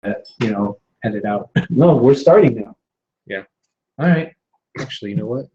edit out. No, we're starting now. Yeah. All right. Actually, you know what?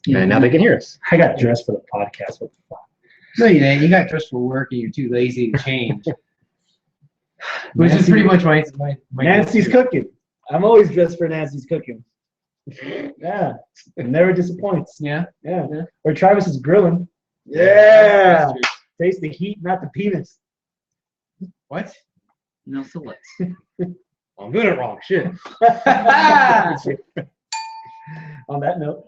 And now they can hear us. I got dressed for the podcast. What the fuck? No, you didn't. You got dressed for work and you're too lazy to change. Which is pretty much my Nancy's cooking. I'm always dressed for Nancy's cooking. Yeah. It never disappoints. Yeah. Or Travis is grilling. Yeah. Taste the heat, not the penis. What? No, so what? I'm doing it wrong. Shit. On that note.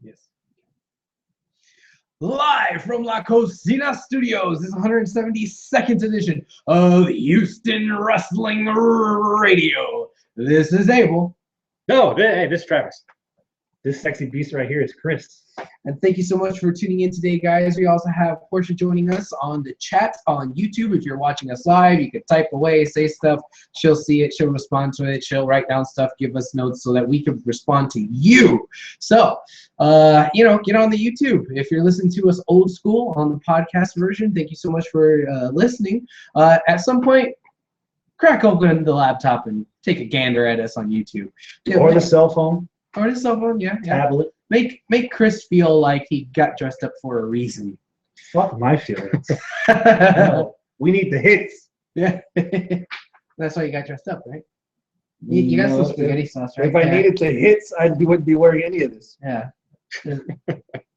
Yes. Live from La Cocina Studios, this is 172nd edition of Houston Wrestling Radio. This is Abel. No, hey, this is Travis. This sexy beast right here is Chris. And thank you so much for tuning in today, guys. We also have Portia joining us on the chat on YouTube. If you're watching us live, you can type away, say stuff. She'll see it. She'll respond to it. She'll write down stuff, give us notes so that we can respond to you. So, get on the YouTube. If you're listening to us old school on the podcast version, thank you so much for listening. At some point, crack open the laptop and take a gander at us on YouTube. Or the cell phone. Or the cell phone, yeah. Tablet. Make Chris feel like he got dressed up for a reason. Fuck my feelings. No, we need the hits. Yeah. That's why you got dressed up, right? You got some spaghetti sauce, right? If I needed the hits, I wouldn't be wearing any of this. Yeah.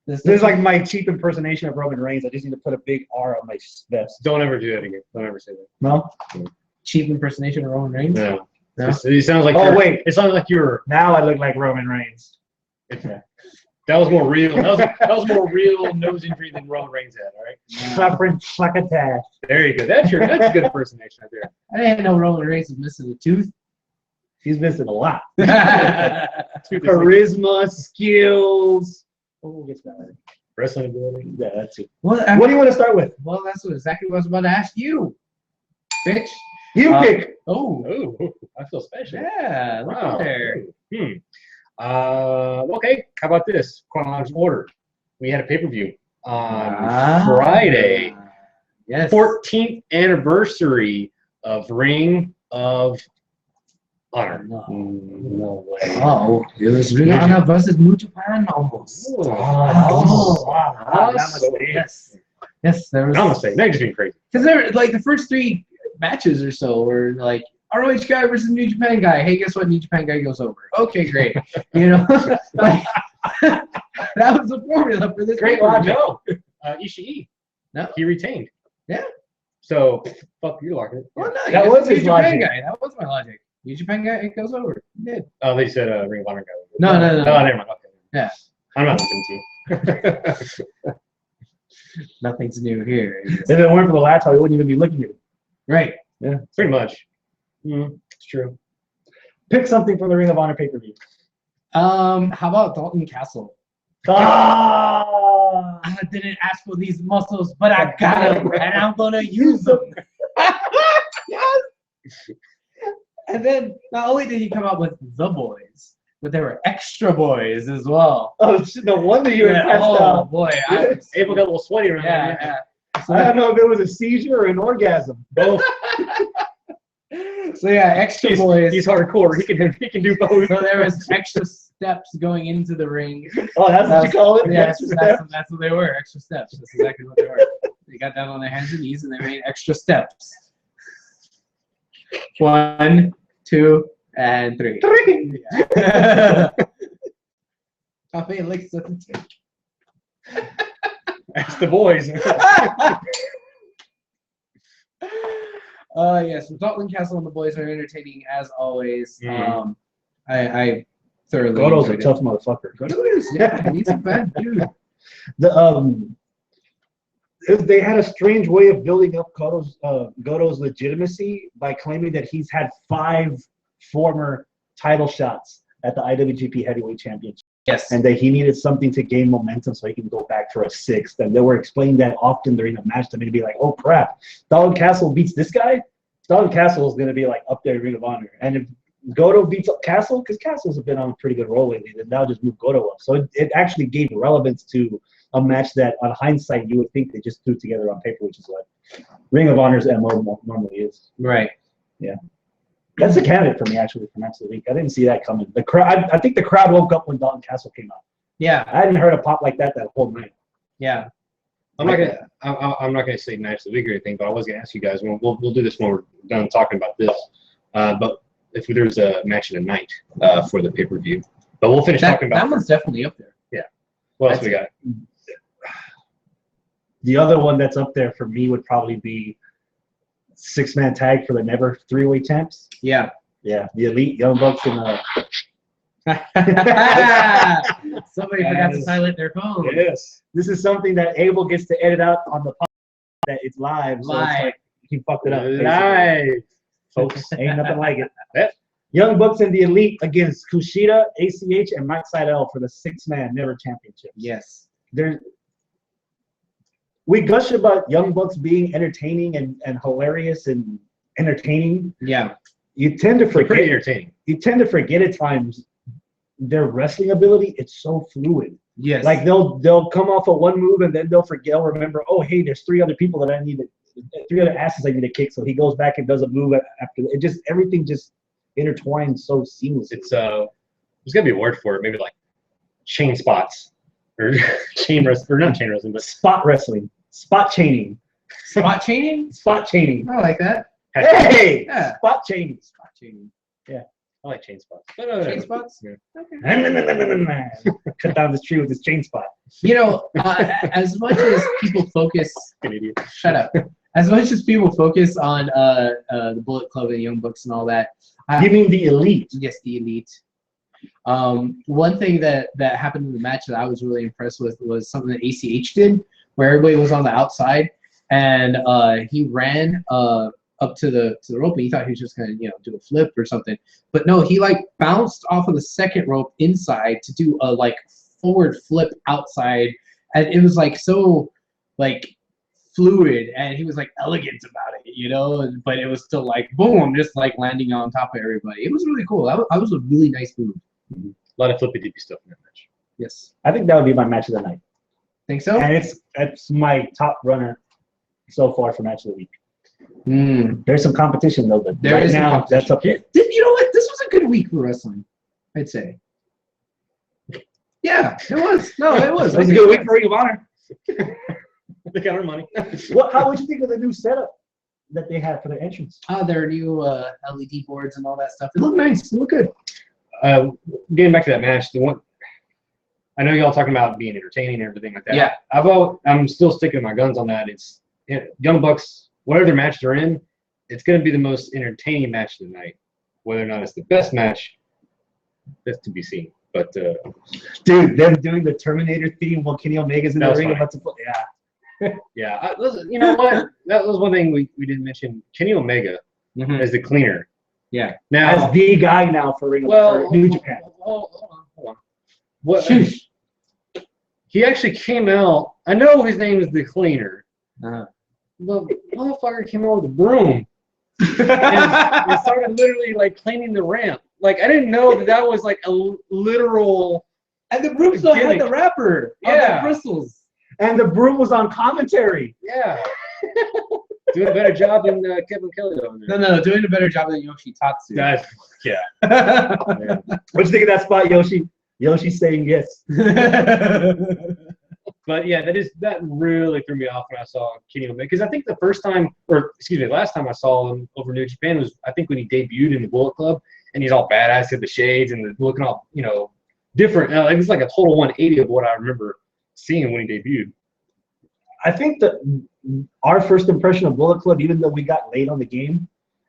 This is like my cheap impersonation of Roman Reigns. I just need to put a big R on my vest. Don't ever do that again. Don't ever say that. No? Cheap impersonation of Roman Reigns? No. No? It sounds like it sounds like you're. Now I look like Roman Reigns. That was more real. That was more real nose injury than Roman Reigns had. All right. Suffering succotash. There you go. That's a good impersonation right there. I didn't know Roman Reigns was missing a tooth. He's missing a lot. Charisma, skills. Oh, gets better. Wrestling ability. Yeah, that's it. What What do you want to start with? Well, that's exactly what I was about to ask you, bitch. You pick. Oh, I feel special. yeah. Look Wow. at there. Okay. How about this? Chronological order. We had a pay-per-view on Friday. Yes. 14th anniversary of Ring of Honor. No way. Oh, it was Ring of Honor versus New Japan almost. Wow. Yes. Yes, there was. Namaste. Now you're just being crazy. Because there, like the first three matches or so were like ROH guy versus New Japan guy. Hey, guess what? New Japan guy goes over. Okay, great. Like That was the formula for this. Great pay-per-view. logic. No, Ishii. No. He retained. Yeah. So fuck your logic. Well, no, That you was New his Japan logic. guy. That was my logic. New Japan guy, it goes over. It did. Oh, they said Ring of Honor guy. No. Oh, never mind. Okay. Yeah. I'm not listening to you. Nothing's new here. If it weren't for the laptop, we wouldn't even be looking at it. Right. Yeah. Pretty much. It's true. Pick something from the Ring of Honor pay-per-view. How about Dalton Castle? Ah! I didn't ask for these muscles, but I got them, and I'm gonna use them. Yes. And then not only did he come out with the boys, but there were extra boys as well. Oh, no wonder you were passed oh out. boy, Abel got a little sweaty around yeah, there. yeah. So, I don't know if it was a seizure or an orgasm. Both. so yeah, extra boys. He's hardcore. He can do both. So there was extra steps going into the ring. Oh, that's what you call it? Yeah, Extra that's what they were. Extra steps. That's exactly what they were. They got down on their hands and knees and they made extra steps. 1, 2, and 3. Yeah. How many licks does it take? That's the boys. Yes, Dalton Castle and the boys are entertaining as always. Mhm. I thoroughly Goto's a enjoyed tough motherfucker. Goto is, yeah, he's a bad dude. They had a strange way of building up Goto's legitimacy by claiming that he's had 5 former title shots at the IWGP Heavyweight Championship, Yes. and that he needed something to gain momentum so he can go back for a 6th. And they were explaining that often during the match to me to be like, oh crap, Dalton Castle beats this guy? Dalton Castle is going to be like up there in Ring of Honor. And if Goto beats up Castle, because Castle's been on a pretty good roll lately, then now just move Goto up. So it actually gave relevance to a match that, on hindsight, you would think they just threw together on paper, which is what Ring of Honor's MO normally is. Right. Yeah. That's a candidate for me, actually, for match of the week. I didn't see that coming. The crowd, I think the crowd woke up when Dalton Castle came out. Yeah. I hadn't heard a pop like that whole night. Yeah. I'm not gonna say match of the week or anything, but I was gonna ask you guys. We'll do this when we're done talking about this. But if there's a match of the night for the pay-per-view, but we'll finish talking about that one's definitely up there. Yeah. What else we got? The other one that's up there for me would probably be 6-man tag for the Never 3-way champs. Yeah. Yeah, the Elite, Young Bucks, and Somebody forgot to silence their phone. Yes. this is something that Abel gets to edit out on the podcast that it's live. So Live. it's like he fucked it up. basically. Live. Folks, ain't nothing like it. Yep. Young Bucks and the Elite against Kushida, ACH, and Mike Seidel for the 6-man Never Championship. Yes. We gush about Young Bucks being entertaining and hilarious and entertaining. Yeah. You tend to Pretty forget. entertaining. You tend to forget at times their wrestling ability. It's so fluid. Yes. Like they'll come off of one move and then they'll remember. Oh, hey, there's 3 other people that I need to, 3 other asses I need to kick. So he goes back and does a move after. Everything just intertwines so seamlessly. It's there's gotta be a word for it. Maybe like chain spots or chain wrestling, or not chain wrestling, but Spot wrestling, spot chaining, Spot chaining? spot chaining. I like that. Hey, Yeah. spot chaining. Spot chaining. I like chain spots. Chain spots? Yeah. Okay. Cut down this tree with this chain spot. You know, as much as people focus, An idiot. shut up. As much as people focus on the Bullet Club and Young Bucks and all that, You mean the Elite? yes, the Elite. One thing that happened in the match that I was really impressed with was something that ACH did, where everybody was on the outside, and he ran up to the rope, and he thought he was just gonna do a flip or something, but no, he like bounced off of the second rope inside to do a like forward flip outside, and it was like so like fluid, and he was like elegant about it, but it was still like boom, just like landing on top of everybody. It was really cool. That was a really nice move. A lot of flippy dippy stuff in that match. Yes. I think that would be my match of the night, Think so? and it's my top runner so far for match of the week. Mm. There's some competition though, but There right is some now competition. that's up there. You know what? This was a good week for wrestling, I'd say. Yeah, it was. No, it was. It was a good week for Ring of Honor. They got our money. How would you think of the new setup that they had for their entrance? Their new LED boards and all that stuff. It looked nice. It looked good. Getting back to that match, I know y'all talking about being entertaining and everything like that. Yeah. I'm still sticking to my guns on that. It's Young Bucks, whatever match they're in, it's going to be the most entertaining match of the night. Whether or not it's the best match, that's to be seen. But dude, them doing the Terminator theme while Kenny Omega's in the ring about to play. Yeah. Yeah, you know what? That was one thing we didn't mention. Kenny Omega as the cleaner. Yeah. Now, as the guy now for New Japan. Hold on. What? He actually came out. I know his name is the cleaner. The motherfucker came out with a broom and started literally like cleaning the ramp. Like I didn't know that was like a literal. And the broom still had the wrapper. Yeah. On the bristles. And the broom was on commentary. Yeah. Doing a better job than Kevin Kelly over there. No, doing a better job than Yoshi Tatsu. Yeah. What you think of that spot, Yoshi? Yoshi's saying yes. But yeah, that really threw me off when I saw Kenny Omega. Because I think last time I saw him over New Japan was I think when he debuted in the Bullet Club, and he's all badass with the shades and looking all different. It's like a total 180 of what I remember seeing when he debuted. I think that our first impression of Bullet Club, even though we got late on the game,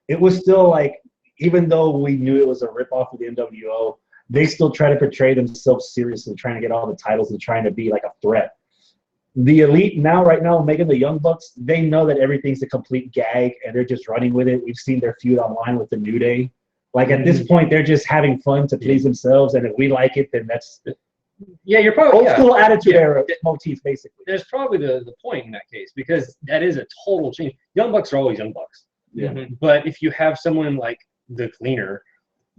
it was still like, even though we knew it was a ripoff of the NWO, they still try to portray themselves seriously, trying to get all the titles and trying to be like a threat. The Elite right now, making the Young Bucks, they know that everything's a complete gag and they're just running with it. We've seen their feud online with the New Day. Like at this point, they're just having fun to please themselves, and if we like it, then that's you're probably old school attitude era motif, basically. There's probably the point in that case, because that is a total change. Young Bucks are always Young Bucks. Yeah. But if you have someone like the cleaner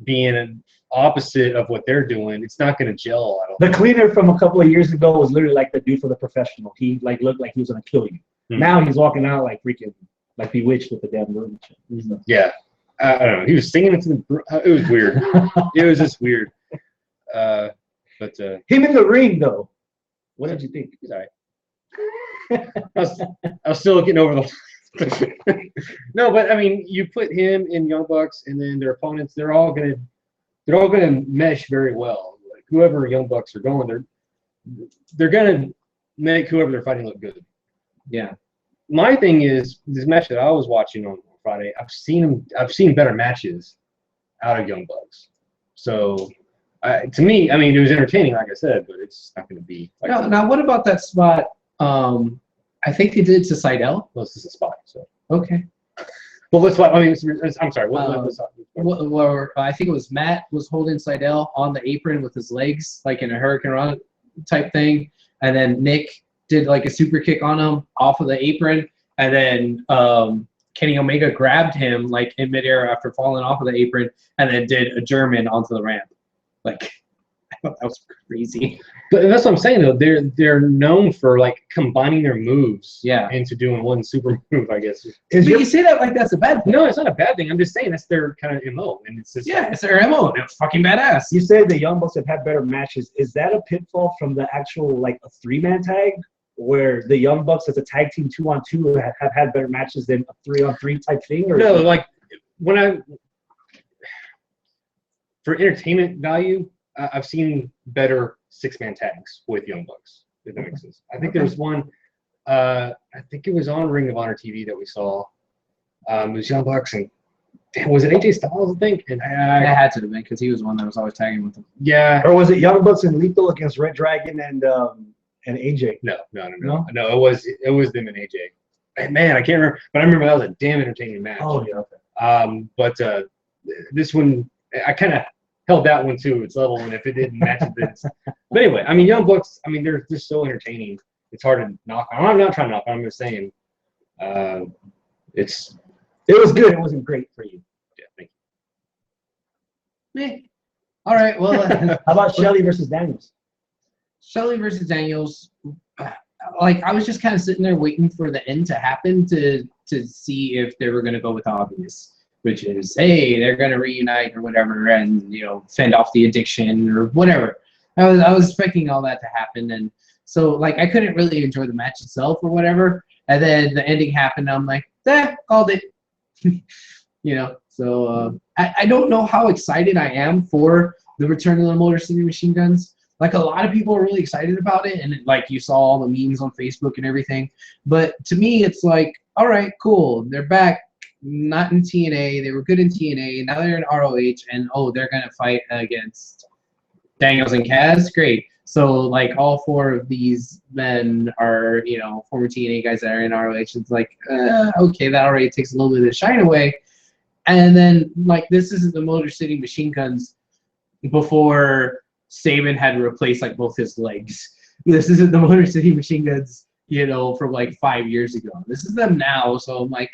being an opposite of what they're doing, it's not going to gel. I don't The cleaner from a couple of years ago was literally like the dude for The Professional. He like looked like he was going to kill you. Now he's walking out like freaking like Bewitched with the damn room. Yeah. I don't know. He was singing it to the. It was weird. It was just weird. But him in the ring though. What did you think? He's all right. I was still getting over the. No, but I mean, you put him in Young Bucks, and then their opponents. They're all gonna mesh very well. Like whoever Young Bucks are going, they're gonna make whoever they're fighting look good. Yeah. My thing is this match that I was watching on Friday. I've seen better matches out of Young Bucks. So, to me, I mean, it was entertaining, like I said, but it's not going to be. Like now, what about that spot? I think they did it to Seidel. Well, this is a spot. So okay. Well, let's. I mean, I'm sorry. I think it was Matt was holding Seidel on the apron with his legs, like in a Hurricane Run type thing, and then Nick did like a super kick on him off of the apron, and then Kenny Omega grabbed him like in midair after falling off of the apron, and then did a German onto the ramp. Like, I thought that was crazy. But that's what I'm saying though. They're known for like combining their moves into doing one super move, I guess. But you say that like that's a bad thing. No, it's not a bad thing. I'm just saying that's their kind of MO, and it's just it's their MO. And it's fucking badass. You said the Young Bucks have had better matches. Is that a pitfall from the actual like a 3-man tag, where the Young Bucks as a tag team 2-on-2 have had better matches than a 3-on-3 type thing? Or no, like for entertainment value, I've seen better 6-man tags with Young Bucks, if that makes sense. I think there was one, I think it was on Ring of Honor TV that we saw. It was Young Bucks and was it AJ Styles, I think? And it had to have been because he was the one that was always tagging with him. Yeah. Or was it Young Bucks and Lethal against Red Dragon and AJ? No, it was them and AJ. And man, I can't remember, but I remember that was a damn entertaining match. Oh yeah. Okay. But this one, I kind of held that one to its level, and if it didn't match this. But anyway, I mean, Young Bucks, I mean, they're just so entertaining. It's hard to knock on. I'm not trying to knock on. I'm just saying it was good. It wasn't great for you. Yeah, thank you. All right, well. How about Shelley versus Daniels? Shelley versus Daniels, like I was just kind of sitting there waiting for the end to happen to see if they were going to go with the obvious, which is, hey, they're going to reunite or whatever and, fend off the addiction or whatever. I was expecting all that to happen. And so, like, I couldn't really enjoy the match itself or whatever. And then the ending happened. And I'm like, called it. So I don't know how excited I am for the return of the Motor City Machine Guns. Like a lot of people are really excited about it, and like you saw all the memes on Facebook and everything. But to me, it's like, all right, cool, they're back. Not in TNA. They were good in TNA. Now they're in ROH, and they're gonna fight against Daniels and Kaz. Great. So like all 4 of these men are former TNA guys that are in ROH. It's like okay, that already takes a little bit of the shine away. And then like this isn't the Motor City Machine Guns before Saban had to replace like both his legs. This isn't the Motor City Machine Guns, from like 5 years ago. This is them now. So I'm like,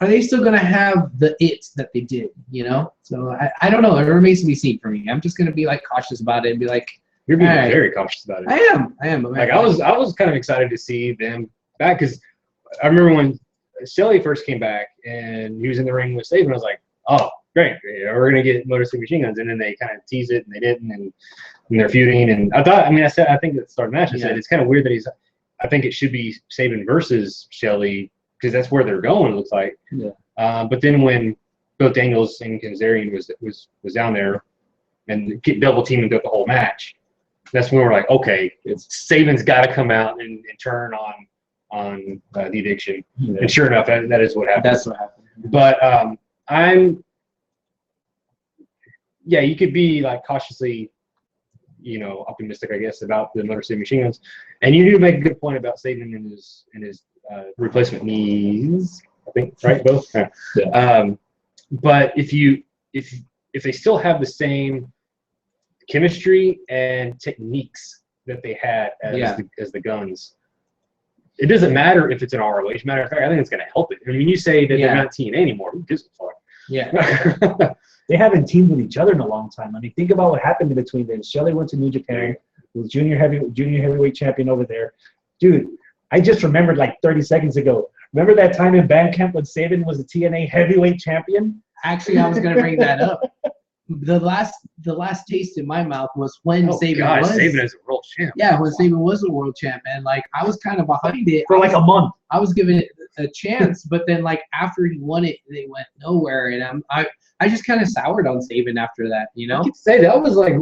are they still gonna have the it that they did? So I don't know. It remains to be seen for me. I'm just gonna be like cautious about it and be like, you're being right. very cautious about it. I am. Like I was kind of excited to see them back because I remember when Shelley first came back and he was in the ring with Saban. I was like, oh, great, we're gonna get Motor City Machine Guns, and then they kind of tease it and they didn't, and they're feuding. And I think at the start of the match, I said it's kind of weird that I think it should be Saban versus Shelley because that's where they're going. It looks like. Yeah. But then when both Daniels and Kazarian was down there and double teaming throughout the whole match, that's when we're like, okay, Saban's got to come out and turn on the Addiction. Yeah. And sure enough, that is what happened. That's what happened. But you could be like cautiously, optimistic, I guess, about the Motor City Machine Guns. And you do make a good point about Saban and his replacement knees. I think, right, both. Yeah. But if they still have the same chemistry and techniques that they had as the Guns, it doesn't matter if it's an ROH. Matter of fact, I think it's going to help it. I mean, you say that they're not TNA anymore. Who gives a fuck? Yeah. They haven't teamed with each other in a long time. I mean, think about what happened in between them. Shelley went to New Japan, was junior heavyweight champion over there. Dude, I just remembered like 30 seconds ago. Remember that time in Bandcamp when Saban was the TNA heavyweight champion? Actually, I was going to bring that up. The last taste in my mouth was when Saban was Saban is a world champ. Yeah, when Saban was a world champ, and like I was kind of behind it for like a month. I was giving it a chance, but then like after he won it, they went nowhere, and I just kind of soured on Saban after that. I could say that was like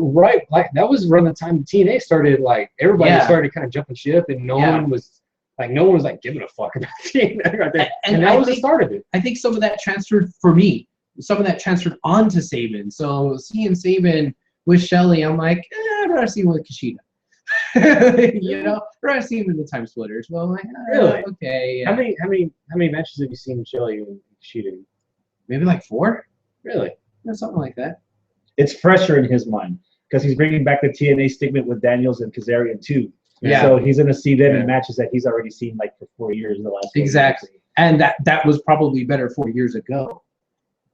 that was around the time TNA started. Like everybody started kind of jumping ship, and no one was giving a fuck about TNA right there. And that was the start of it. I think some of that transferred for me. Some of that transferred onto Saban. So seeing Saban with Shelley, I'm like, I'd rather see him with Kushida. I'd rather see him in the Time Splitters. Well, I'm like, really? Okay. How many matches have you seen Shelley and Kushida? Maybe like 4. Really? Yeah, something like that. It's fresher in his mind because he's bringing back the TNA stigma with Daniels and Kazarian too. Yeah. So he's going to see them in matches that he's already seen like for 4 years in the last. Exactly. And that was probably better 4 years ago.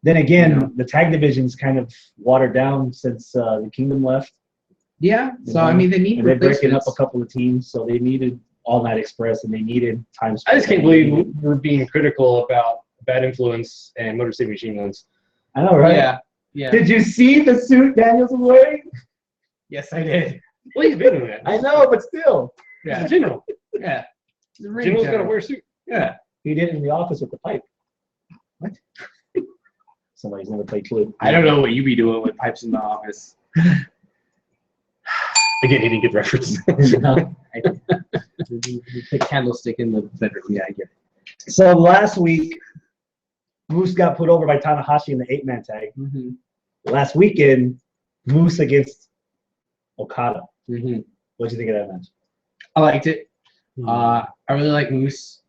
Then again, the tag division's kind of watered down since the Kingdom left. Yeah. So I mean, they need. They're breaking up a couple of teams, so they needed All Night Express and they needed Times. I just can't believe we're being critical about Bad Influence and Motor City Machine Guns. I know, right? Yeah. Yeah. Did you see the suit Daniels was wearing? Yes, I did. Well, he's been in that. I know, but still. Yeah. He's a general. Yeah. General's got to wear a suit. Yeah. He did it in the office with the pipe. What? Somebody's never played Clue. I don't know what you be doing with pipes in the office. Again, he didn't get reference. The candlestick in the bedroom. Yeah, I get it. So last week, Moose got put over by Tanahashi in the 8-man tag. Mm-hmm. Last weekend, Moose against Okada. Mm-hmm. What did you think of that match? I liked it. Mm-hmm. I really like Moose.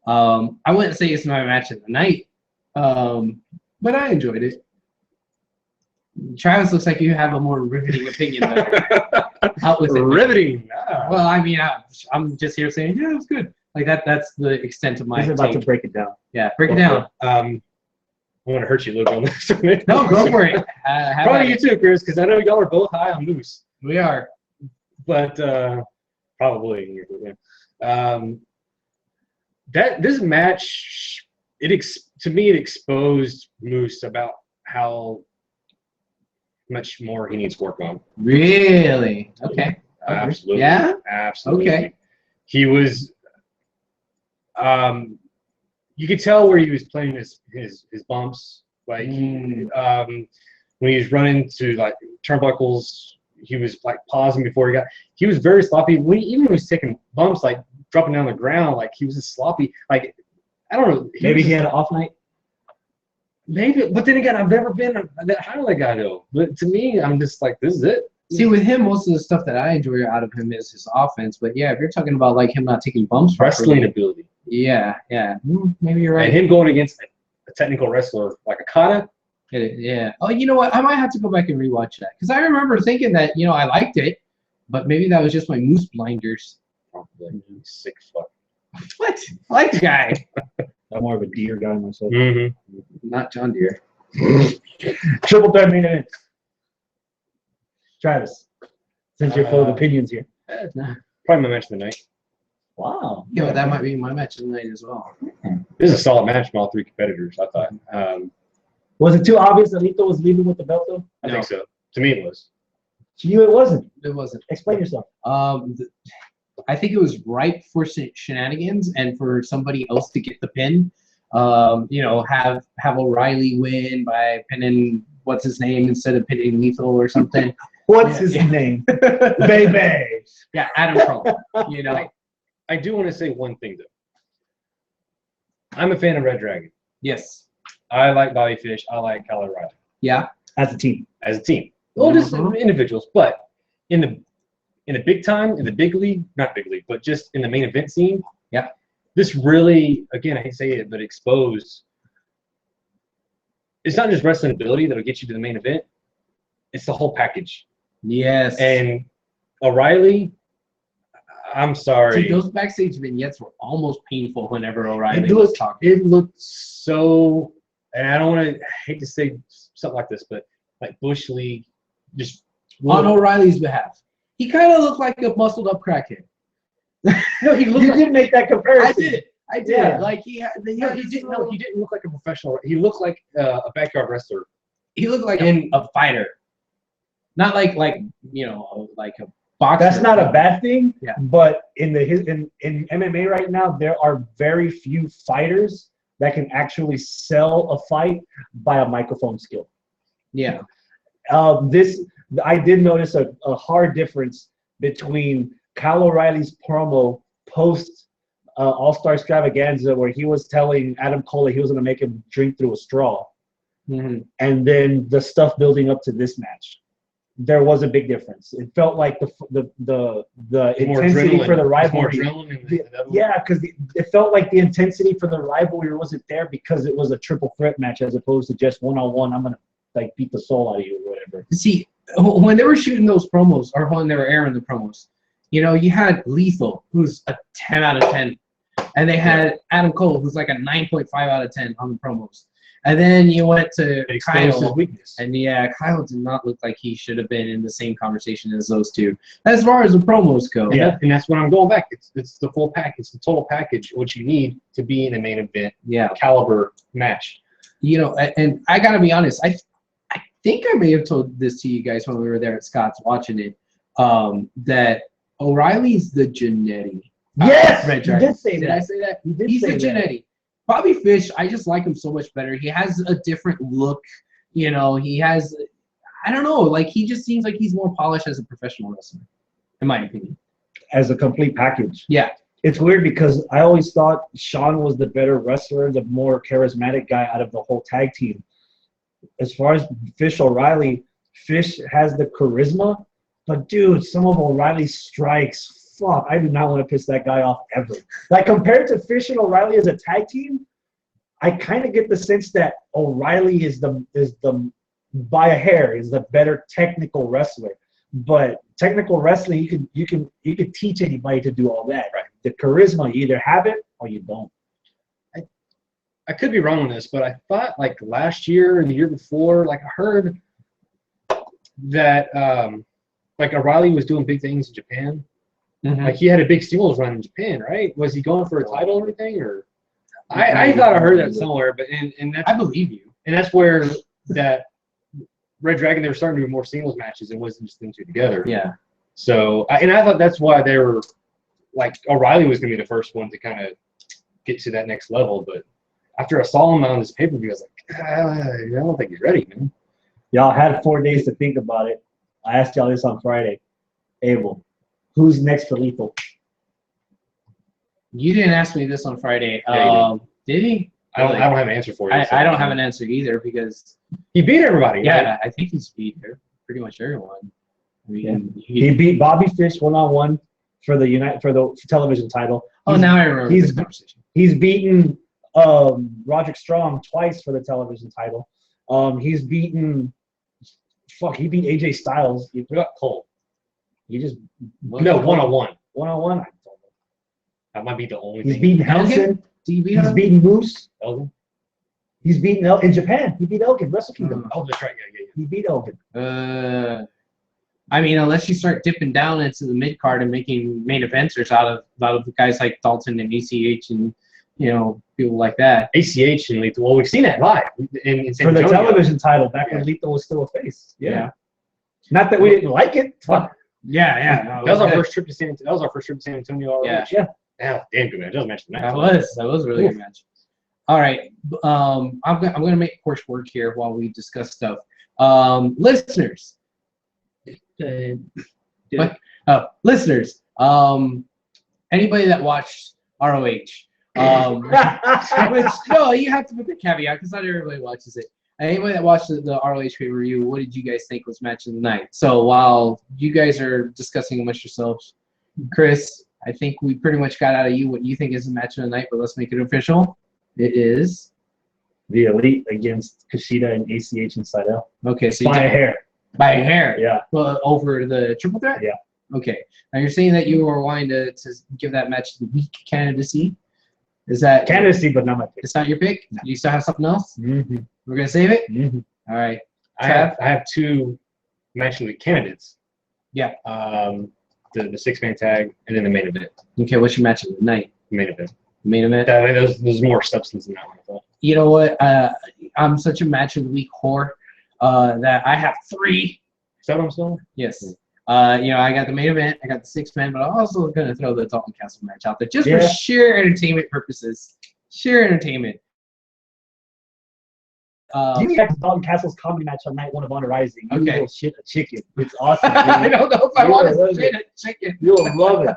I wouldn't say it's my match of the night, but I enjoyed it. Travis, looks like you have a more riveting opinion. Out with it. Riveting. Well, I mean, I'm just here saying, yeah, it was good. Like that's the extent of my. He's about to break it down. Yeah, break it down. I want to hurt you a little bit on this. No, go for it. Probably you too, Chris, because I know y'all are both high on Moose. We are. But probably. This match, to me, it exposed Moose about how much more he needs work on. Really? Okay. Absolutely. Yeah? Absolutely. Okay. He was you could tell where he was playing his bumps. Like when he was running to like turnbuckles, he was like pausing before he was very sloppy. Even when he was taking bumps, like dropping down the ground, like he was just sloppy. Like, I don't know. Maybe he had an off night. Maybe, but then again, I've never been that high on that guy though. But to me, I'm just like, this is it. See, with him, most of the stuff that I enjoy out of him is his offense. But yeah, if you're talking about like him not taking bumps, Wrestling ability. Yeah, maybe you're right. And him going against a technical wrestler like Okada. Yeah. Oh, you know what? I might have to go back and rewatch that because I remember thinking that I liked it, but maybe that was just my moose blinders. Probably sick fuck. What? I like the guy. I'm more of a deer guy myself. Mm-hmm. Not John Deere. Triple threat main event. Travis, since you're full of opinions here. Probably my match of the night. Wow. Yeah, that might be my match of the night as well. This is a solid match from all three competitors, I thought. Was it too obvious that Lito was leaving with the belt, though? I think so. To me, it was. To you, it wasn't. It wasn't. Explain yourself. I think it was ripe for shenanigans and for somebody else to get the pin. Have O'Reilly win by pinning what's his name instead of pinning Lethal or something. What's his name? Baby. Yeah, Adam Cole. I do want to say one thing though. I'm a fan of Red Dragon. Yes. I like Bobby Fish. I like Kyle O'Reilly. Yeah. As a team. As a team. Well, just individuals, but in the big time, in the big league, not big league, but just in the main event scene. Yeah. This really, again, I hate to say it, but exposed. It's not just wrestling ability that'll get you to the main event. It's the whole package. Yes. And O'Reilly, I'm sorry. See, those backstage vignettes were almost painful whenever O'Reilly was talking. It looked so, and I don't want to hate to say something like this, but like Bush League, just on O'Reilly's behalf. He kind of looked like a muscled up crackhead. No, he looked. You did make that comparison. I did. Yeah. Like he didn't. No, he didn't look like a professional. He looked like a backyard wrestler. He looked like a fighter, not like a boxer. That's not a bad thing. Yeah. But in MMA right now, there are very few fighters that can actually sell a fight by a microphone skill. Yeah. I did notice a hard difference between Kyle O'Reilly's promo post All-Star Extravaganza, where he was telling Adam Cole that he was going to make him drink through a straw, and then the stuff building up to this match. There was a big difference. It felt like the intensity for the rivalry. Yeah, because it felt like the intensity for the rivalry wasn't there because it was a triple threat match as opposed to just one-on-one. I'm gonna beat the soul out of you or whatever. See, when they were shooting those promos or when they were airing the promos, you had Lethal, who's a 10 out of 10, and they had Adam Cole, who's like a 9.5 out of 10 on the promos. And then you went to Kyle, his weakness. And Kyle did not look like he should have been in the same conversation as those two, as far as the promos go. Yeah, and that's when I'm going back. It's the full package, it's the total package, what you need to be in a main event caliber match. And I gotta be honest, I think I may have told this to you guys when we were there at Scott's watching it, that O'Reilly's the Jannetty. Yes, Red you did say Did that. I say that? You did He's say the that. Jannetty. Bobby Fish, I just like him so much better. He has a different look. He has, I don't know, like he just seems like he's more polished as a professional wrestler, in my opinion. As a complete package. Yeah. It's weird because I always thought Sean was the better wrestler, the more charismatic guy out of the whole tag team. As far as Fish O'Reilly, Fish has the charisma, but dude, some of O'Reilly's strikes, fuck, I do not want to piss that guy off ever. Like compared to Fish and O'Reilly as a tag team, I kind of get the sense that O'Reilly is the by a hair is the better technical wrestler. But technical wrestling, you can teach anybody to do all that. Right. The charisma, you either have it or you don't. I could be wrong on this, but I thought like last year and the year before, like I heard that like O'Reilly was doing big things in Japan. Like he had a big singles run in Japan, right? Was he going for a title or anything? Or I thought I heard that somewhere, but and that's, I believe you. And that's where that Red Dragon, they were starting to do more singles matches. It wasn't just them two together. Yeah. So I thought that's why they were like O'Reilly was going to be the first one to kind of get to that next level. But after I saw him on this pay-per-view, I was like, I don't think he's ready, man. Y'all had 4 days to think about it. I asked y'all this on Friday. Abel, who's next for Lethal? You didn't ask me this on Friday. Yeah, did he? I don't have an answer for you. I don't have an answer either because He beat everybody. yeah, Right? I think he's beat pretty much everyone. I mean, He beat Bobby Fish 1-on-1 for the television title. now I remember this conversation. He's beaten Roderick Strong twice for the television title. He beat AJ Styles. He got Cole. He just No, 1-on-1. 1-on-1. I told him. That might be the only He's thing. beaten Helson. He's beaten Moose. Elgin? He's beaten in Japan. He beat Elgin. Wrestle Kingdom. Oh, that's right. Yeah. He beat Elgin. I mean, unless you start dipping down into the mid card and making main eventers out of guys like Dalton and ACH and people like that. ACH and Lethal. Well, we've seen that live in San For the Antonio. television title back when Lethal was still a face. Yeah. Not that we didn't like it. But Yeah. That was our first trip to San Antonio. That was our first trip to San Antonio already. Yeah. Yeah, damn good match. That was a match of the night. That was a really good match. All right, I'm gonna make Porsche work here while we discuss stuff. Listeners, listeners, anybody that watched ROH, which no, you have to put the caveat because not everybody watches it. Anybody that watched the ROH pay-per-view, what did you guys think was match of the night? So while you guys are discussing amongst yourselves, Chris, I think we pretty much got out of you what you think is the match of the night, but let's make it official. It is the Elite against Kushida and ACH and Seidel. Okay, so by a hair. By a hair. Yeah. Well, over the triple threat. Yeah. Okay. Now you're saying that you were wanting to give that match the weak candidacy. Is that candidacy, but not my pick? It's not your pick. No. Do you still have something else? Mm-hmm. We're gonna save it. Mm-hmm. All right. I have two match of the candidates. Yeah. The six-man tag and then the main event. Okay. What's your match of the night? Main event. Main event. There's more substance in that one, I thought. You know what? I'm such a match of the week whore that I have 3. Is that what I'm saying? Yes. I got the main event, I got the 6-man, but I'm also going to throw the Dalton Castle match out there just for sheer entertainment purposes. Sheer entertainment. You got Dalton Castle's comedy match on night 1 of Honor Rising. You Okay. will shit a chicken. It's awesome. I don't know if I want to shit a chicken. You'll love it.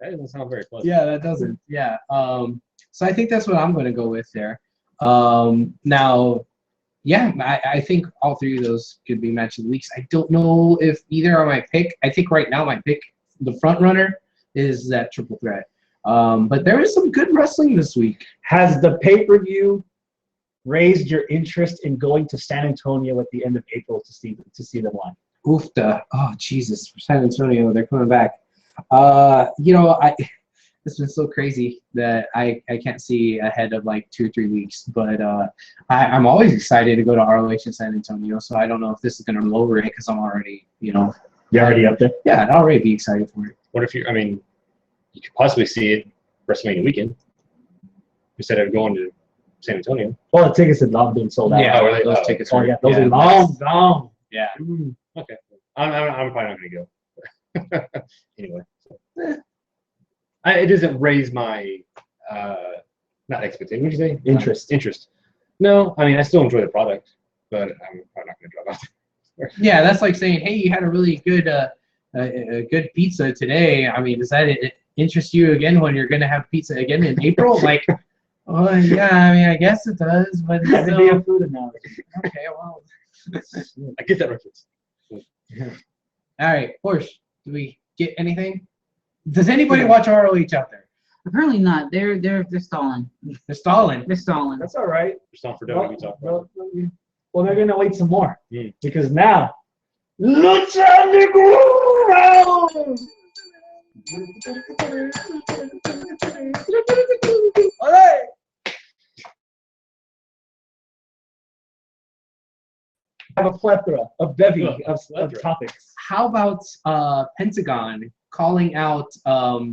That doesn't sound very pleasant. Yeah, that doesn't. Yeah. So I think that's what I'm going to go with there. Now, yeah, I think all 3 of those could be match of the weeks. I don't know if either are my pick. I think right now my pick, the front runner, is that triple threat. But there is some good wrestling this week. Has the pay-per-view raised your interest in going to San Antonio at the end of April to see them live? Oofta. Oh, Jesus. San Antonio, they're coming back. It's been so crazy that I can't see ahead of like 2 or 3 weeks. But I'm always excited to go to ROH in San Antonio. So I don't know if this is going to lower it because I'm already, You're already up there? Yeah, I'd already be excited for it. What if you could possibly see it WrestleMania weekend instead of going to San Antonio. Well, the tickets had long been sold out. Yeah, those tickets Oh, are yeah, those are long gone. Yeah. Okay. I'm probably not going to go. Anyway. It doesn't raise my, not expectation, what did you say? Interest. No, I still enjoy the product, but I'm probably not going to drive out there. Yeah, that's like saying, hey, you had a really good good pizza today. Does that interest you again when you're going to have pizza again in April? Like, oh, yeah, I guess it does, but it's That could be a food analogy. Okay, well. I get that reference. All right, Porsche, do we get anything? Does anybody watch ROH out there? Apparently not. They're stalling. They're stalling. They're stalling. That's all right. Just not for WWE talk. Well, they're going to wait some more. Mm. Because now, Lucha Underground! I have a plethora, a bevy of topics. How about Pentagon calling out Katrina.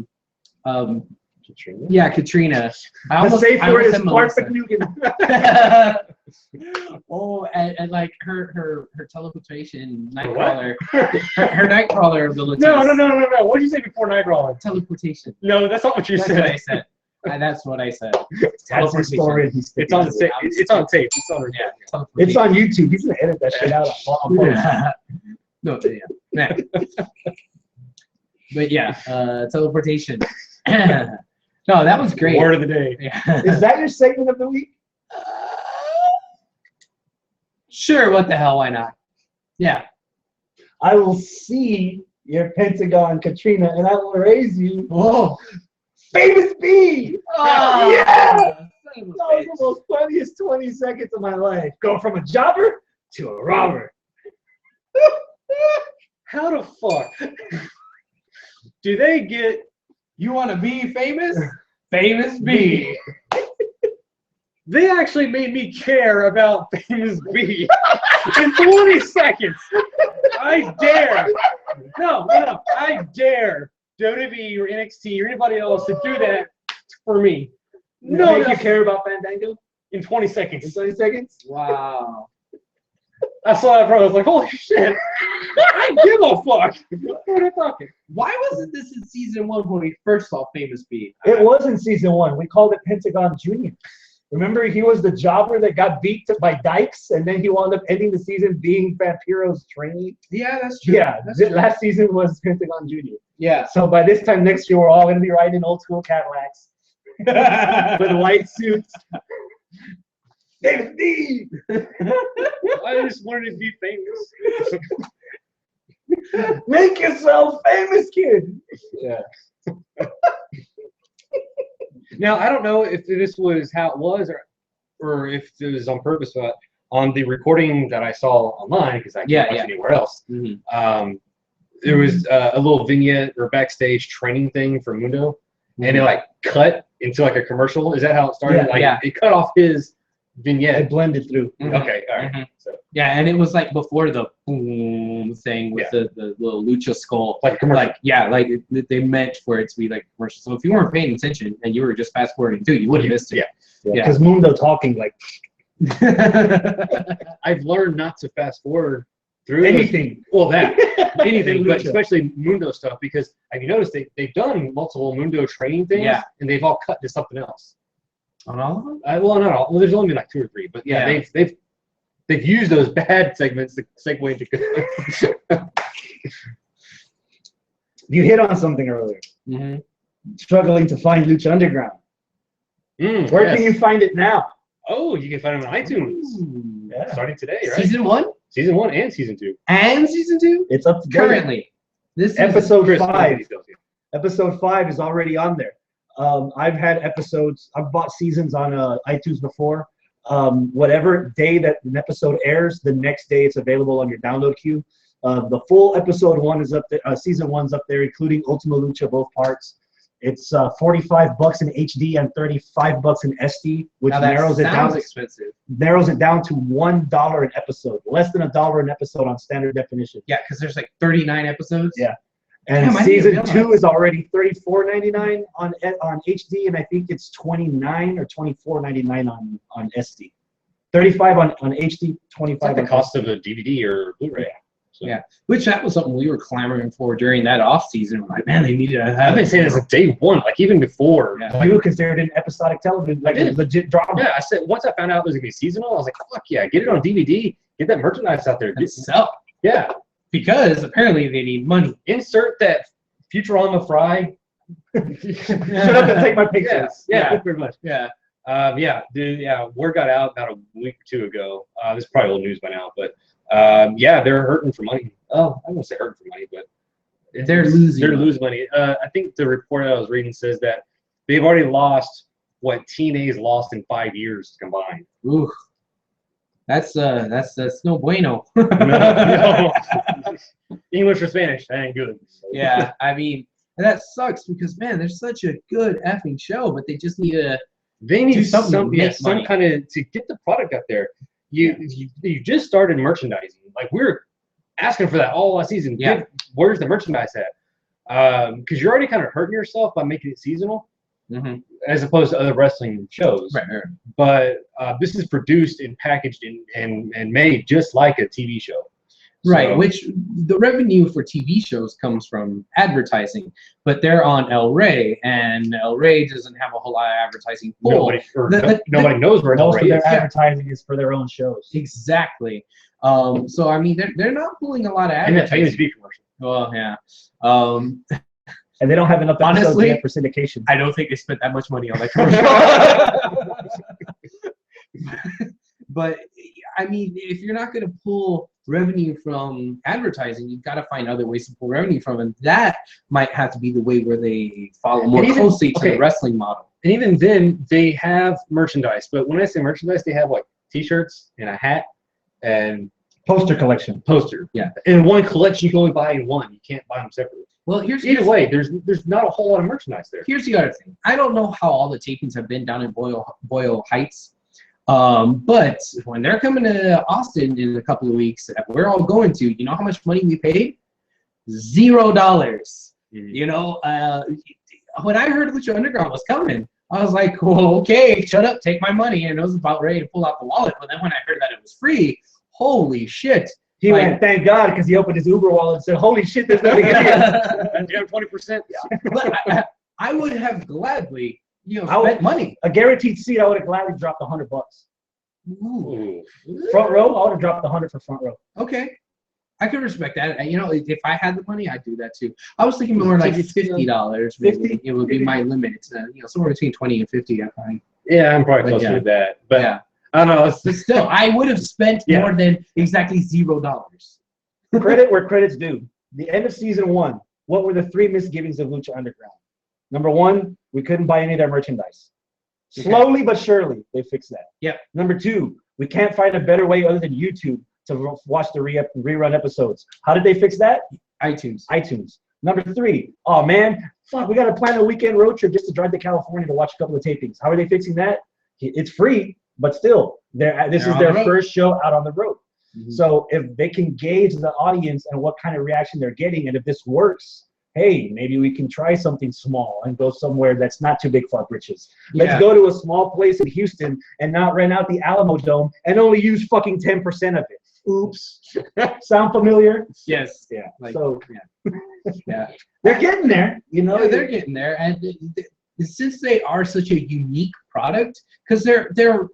The safe word is Clark McNugan. Oh, and like her teleportation Nightcrawler, her Nightcrawler ability. No. What did you say before Nightcrawler? Teleportation. No, that's not what you That's said. what I said. That's what I said. That's the story. It's on tape. It's on tape. It's on YouTube. He's gonna edit that shit out. No, yeah. But yeah, teleportation. No, that was great. Word of the day. Yeah. Is that your segment of the week? Sure, what the hell, why not? Yeah. I will see your Pentagon Katrina, and I will raise you. Whoa. Famous B! Oh, Yeah! son That of a was bitch. the most funniest 20 seconds of my life. Go from a jobber to a robber. How the fuck do they get? You want to be famous? Famous B. They actually made me care about Famous B in 20 seconds. I dare. No. I dare WWE or NXT or anybody else to do that for me. No, No, you care about Fandango in 20 in seconds. 20 seconds? Wow. I saw that, bro. I was like, holy shit. I give a fuck. What are you talking? Why wasn't this in season 1 when we first saw Famous B? It was in season 1. We called it Pentagon Junior. Remember, he was the jobber that got beat by Dykes, and then he wound up ending the season being Vampiro's trainee. Yeah, that's true. Yeah, That's true. last season was Pentagon Junior. Yeah. So by this time next year, we're all going to be riding old school Cadillacs with white suits. Famous B! I just wanted to be famous. Make yourself famous, kid. Yeah. Now, I don't know if this was how it was or if it was on purpose, but on the recording that I saw online, because I can't watch anywhere else, there was a little vignette or backstage training thing for Mundo, and it like cut into like a commercial. Is that how it started? It cut off his vignette. It blended through. Okay, all right. So, Yeah, and it was like before the boom thing with the little lucha skull. like a commercial. They meant for it to be like commercial. So if you weren't paying attention and you were just fast forwarding too, you would have missed it. Yeah. Because Mundo talking like I've learned not to fast forward through anything. Anything, but Lucha. especially Mundo stuff, because have you noticed they've done multiple Mundo training things, and they've all cut to something else. On all of them? Well, not all. Well, there's only been like 2 or 3, but they've used those bad segments to segue into good. You hit on something earlier. Struggling to find Lucha Underground. Where can you find it now? Oh, you can find them on iTunes. Yeah. Starting today, right? Season 1 Season 1 and Season 2. and Season 2? It's up to date. Currently. This is Episode Chris, 5. details, yeah. Episode 5 is already on there. I've had episodes. I've bought seasons on iTunes before. Whatever day that an episode airs, the next day it's available on your download queue. The full episode 1 is up there. Season 1's up there, including Ultima Lucha, both parts. It's $45 in HD and $35 in SD, which now that narrows it down. expensive. Narrows it down to $1 an episode, less than $1 an episode on standard definition. Yeah, because there's like 39 episodes. Yeah. And Damn, I didn't season realize. 2 is already $34.99 on HD, and I think it's $29 or $24.99 on SD. 35 on HD, It's 25 like the on cost of a DVD or Blu-ray. So. Yeah, which that was something we were clamoring for during that off season. We're like, man, they needed to have. I've been saying this like day 1, like even before. Yeah. You considered it an episodic television, like a legit drama. Yeah, I said once I found out it was gonna be seasonal, I was like, fuck yeah, get it on DVD, get that merchandise out there. And sell. Yeah, Because apparently they need money. insert that Futurama Fry. Shut up and take my pictures. Yeah, pretty much. Yeah. Word got out about a week or 2 ago. This is probably old news by now, but they're hurting for money. Oh, I won't say hurting for money, but They're losing They're money. losing money. I think the report I was reading says that they've already lost what TNA's lost in 5 years combined. Ooh. That's no bueno. No. English or Spanish, that ain't good. Yeah, I mean, and that sucks because man, they're such a good effing show, but they just need to. They need Do something to some make money. kind of to get the product out there. You just started merchandising. Like we're asking for that all last season. Yeah. Where's the merchandise at? Because you're already kind of hurting yourself by making it seasonal, as opposed to other wrestling shows. Right. But this is produced and packaged and made just like a TV show. Right, So- which the revenue for TV shows comes from advertising, but they're on El Rey, and El Rey doesn't have a whole lot of advertising pull. Nobody knows where Most Ray of their is. advertising is for their own shows. Exactly. So I mean, they're not pulling a lot of And that famous advertising. beef commercial. Well, yeah. And they don't have enough episodes Honestly, yet for syndication. I don't think they spent that much money on that commercial. But I mean, if you're not going to pull revenue from advertising, you've got to find other ways to pull revenue from, and that might have to be the way where they follow more closely to the wrestling model. And even then, they have merchandise. But when I say merchandise, they have like T-shirts and a hat and Poster collection. poster. Yeah. And one collection you can only buy in one. You can't buy them separately. Well, Either way, there's not a whole lot of merchandise there. Here's the other thing. I don't know how all the tapings have been down in Boyle Heights, but when they're coming to Austin in a couple of weeks, that we're all going to, you know how much money we paid? $0. Mhm. You know, when I heard Lucha Underground was coming, I was like, well, okay, shut up, take my money. And I was about ready to pull out the wallet. But then when I heard that it was free, holy shit. He went, thank God, because he opened his Uber wallet and said, holy shit, there's nothing in here. And you have 20%. But I would have gladly, spent money. A guaranteed seat, I would have gladly dropped $100. Ooh. Front row, I would have dropped 100 for front row. Okay. I could respect that. You know, if I had the money, I'd do that too. I was thinking more like $50. Maybe. It would be my limit. Somewhere between 20 and 50, I find. Yeah, I'm probably closer to that. But yeah. I don't know. It's But still, I would have spent more than exactly $0. Credit where credit's due. The end of season 1, what were the 3 misgivings of Lucha Underground? Number 1, we couldn't buy any of their merchandise. Slowly but surely, they fixed that. Yep. Number 2, we can't find a better way other than YouTube to watch the rerun episodes. How did they fix that? iTunes. Number 3, oh man, fuck, we got to plan a weekend road trip just to drive to California to watch a couple of tapings. How are they fixing that? It's free, but still, this is their first show out on the road. Mm-hmm. So if they can gauge the audience and what kind of reaction they're getting, and if this works, hey, maybe we can try something small and go somewhere that's not too big for our britches. Let's go to a small place in Houston and not rent out the Alamo Dome and only use fucking 10% of it. Oops. Sound familiar? Yes. Yeah. Like, so yeah. They're getting there, you know. Yeah, they're getting there, and since they are such a unique product, because they're